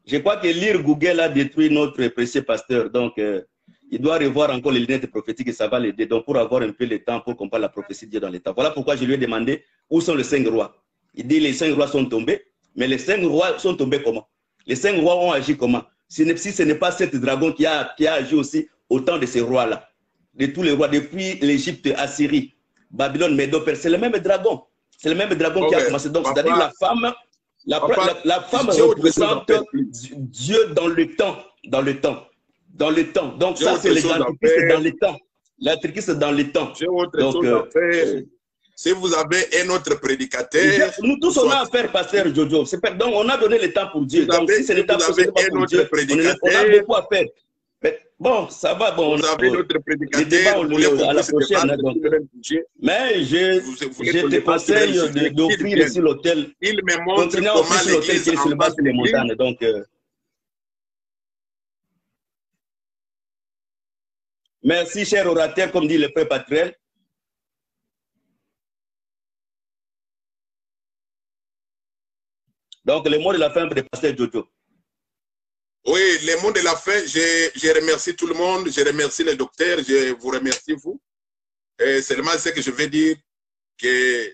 Je crois que lire Google a détruit notre précieux pasteur. Donc, il doit revoir encore les lunettes prophétiques et ça va l'aider. Donc, pour avoir un peu le temps, pour comprendre la prophétie de Dieu dans les temps. Voilà pourquoi je lui ai demandé où sont les 5 rois. Il dit les 5 rois sont tombés. Mais les 5 rois sont tombés comment? Les 5 rois ont agi comment? Si ce n'est pas cet dragon qui a agi aussi au temps de ces rois-là. De tous les rois, depuis l'Égypte, Assyrie, Babylone, Médo-Perse, c'est le même dragon. C'est le même dragon qui a commencé. Donc, c'est-à-dire la femme. La femme représente Dieu dans le temps. Dans le temps. Dans le temps. Donc, ça, c'est l'antéchrist dans le temps. L'antéchrist dans le temps. J'ai autre chose à faire. Si vous avez un autre prédicateur. Nous tous, on a affaire, pasteur Jojo. Donc, on a donné le temps pour Dieu. Donc, si ce n'est pas pour Dieu, on a beaucoup à faire. Mais bon, ça va. Bon, vous avez notre prédicateur. Les débats, à la prochaine. Donc, mais je te conseille d'offrir sur l'hôtel. Il me montre comment l'Église qui est sur le bas des montagnes. Donc, merci, cher orateur, comme dit le frère Patriel. Donc, le mot de la fin pour le pasteur Jojo. Oui, le mot de la fin, je remercie tout le monde, je remercie les docteurs, je vous remercie vous. Seulement, ce que je veux dire, que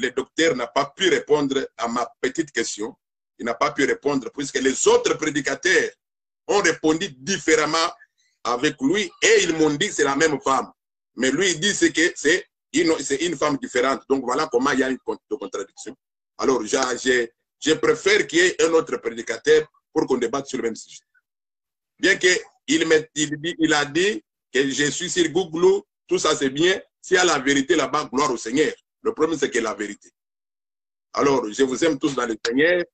le docteur n'a pas pu répondre à ma petite question. Il n'a pas pu répondre puisque les autres prédicateurs ont répondu différemment avec lui et ils m'ont dit que c'est la même femme. Mais lui, il dit que c'est une femme différente. Donc, voilà comment il y a une contradiction. Alors, je préfère qu'il y ait un autre prédicateur pour qu'on débatte sur le même sujet. Bien qu'il a dit que je suis sur Google, tout ça c'est bien. S'il y a la vérité là-bas, gloire au Seigneur. Le problème, c'est que la vérité. Alors, je vous aime tous dans le Seigneur.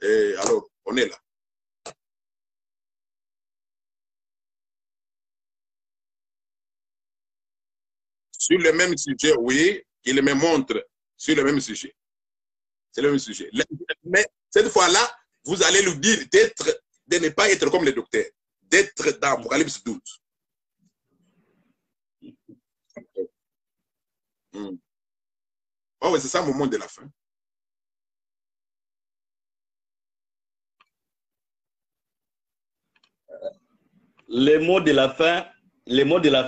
Et alors, on est là. Sur le même sujet, oui, il me montre sur le même sujet. C'est le même sujet. Mais cette fois-là, vous allez lui dire de ne pas être comme les docteurs, d'être dans Apocalypse 12. Oh, oui, c'est ça mon mot de la fin. Les mots de la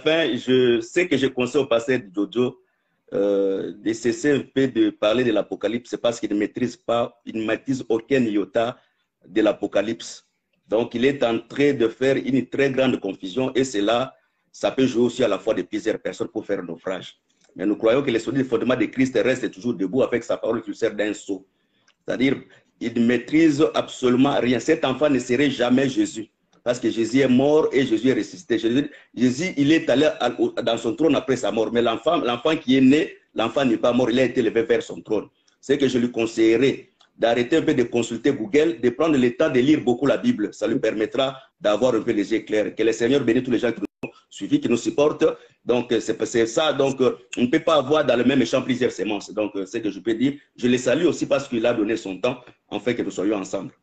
fin, je sais que je conseille au pasteur Jojo de cesser un peu de parler de l'Apocalypse parce qu'il ne maîtrise pas, il ne maîtrise aucun iota de l'Apocalypse. Donc, il est en train de faire une très grande confusion et cela, ça peut jouer aussi à la fois de plusieurs personnes pour faire un naufrage. Mais nous croyons que les solides fondements de Christ restent toujours debout avec sa parole qui sert d'un sceau. C'est-à-dire, il ne maîtrise absolument rien. Cet enfant ne serait jamais Jésus. Parce que Jésus est mort et Jésus est ressuscité. Jésus, il est allé dans son trône après sa mort. Mais l'enfant qui est né, l'enfant n'est pas mort, il a été levé vers son trône. C'est que je lui conseillerais d'arrêter un peu de consulter Google, de prendre le temps de lire beaucoup la Bible. Ça lui permettra d'avoir un peu les yeux clairs. Que le Seigneur bénisse tous les gens qui nous ont suivis, qui nous supportent. Donc, c'est ça. Donc, on ne peut pas avoir dans le même champ plusieurs semences. Donc, c'est ce que je peux dire. Je les salue aussi parce qu'il a donné son temps, en fait, que nous soyons ensemble.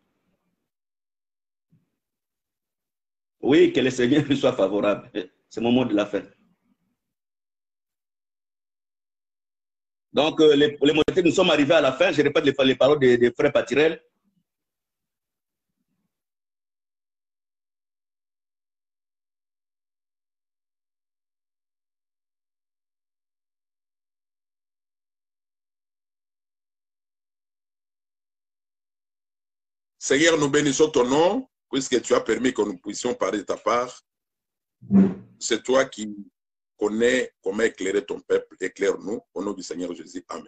Oui, que le Seigneur lui soit favorable. C'est mon mot de la fin. Donc, les motés, nous sommes arrivés à la fin. Je répète les paroles des frères Patirel. Seigneur, nous bénissons ton nom, puisque tu as permis que nous puissions parler de ta part. C'est toi qui connais comment éclairer ton peuple. Éclaire-nous au nom du Seigneur Jésus. Amen.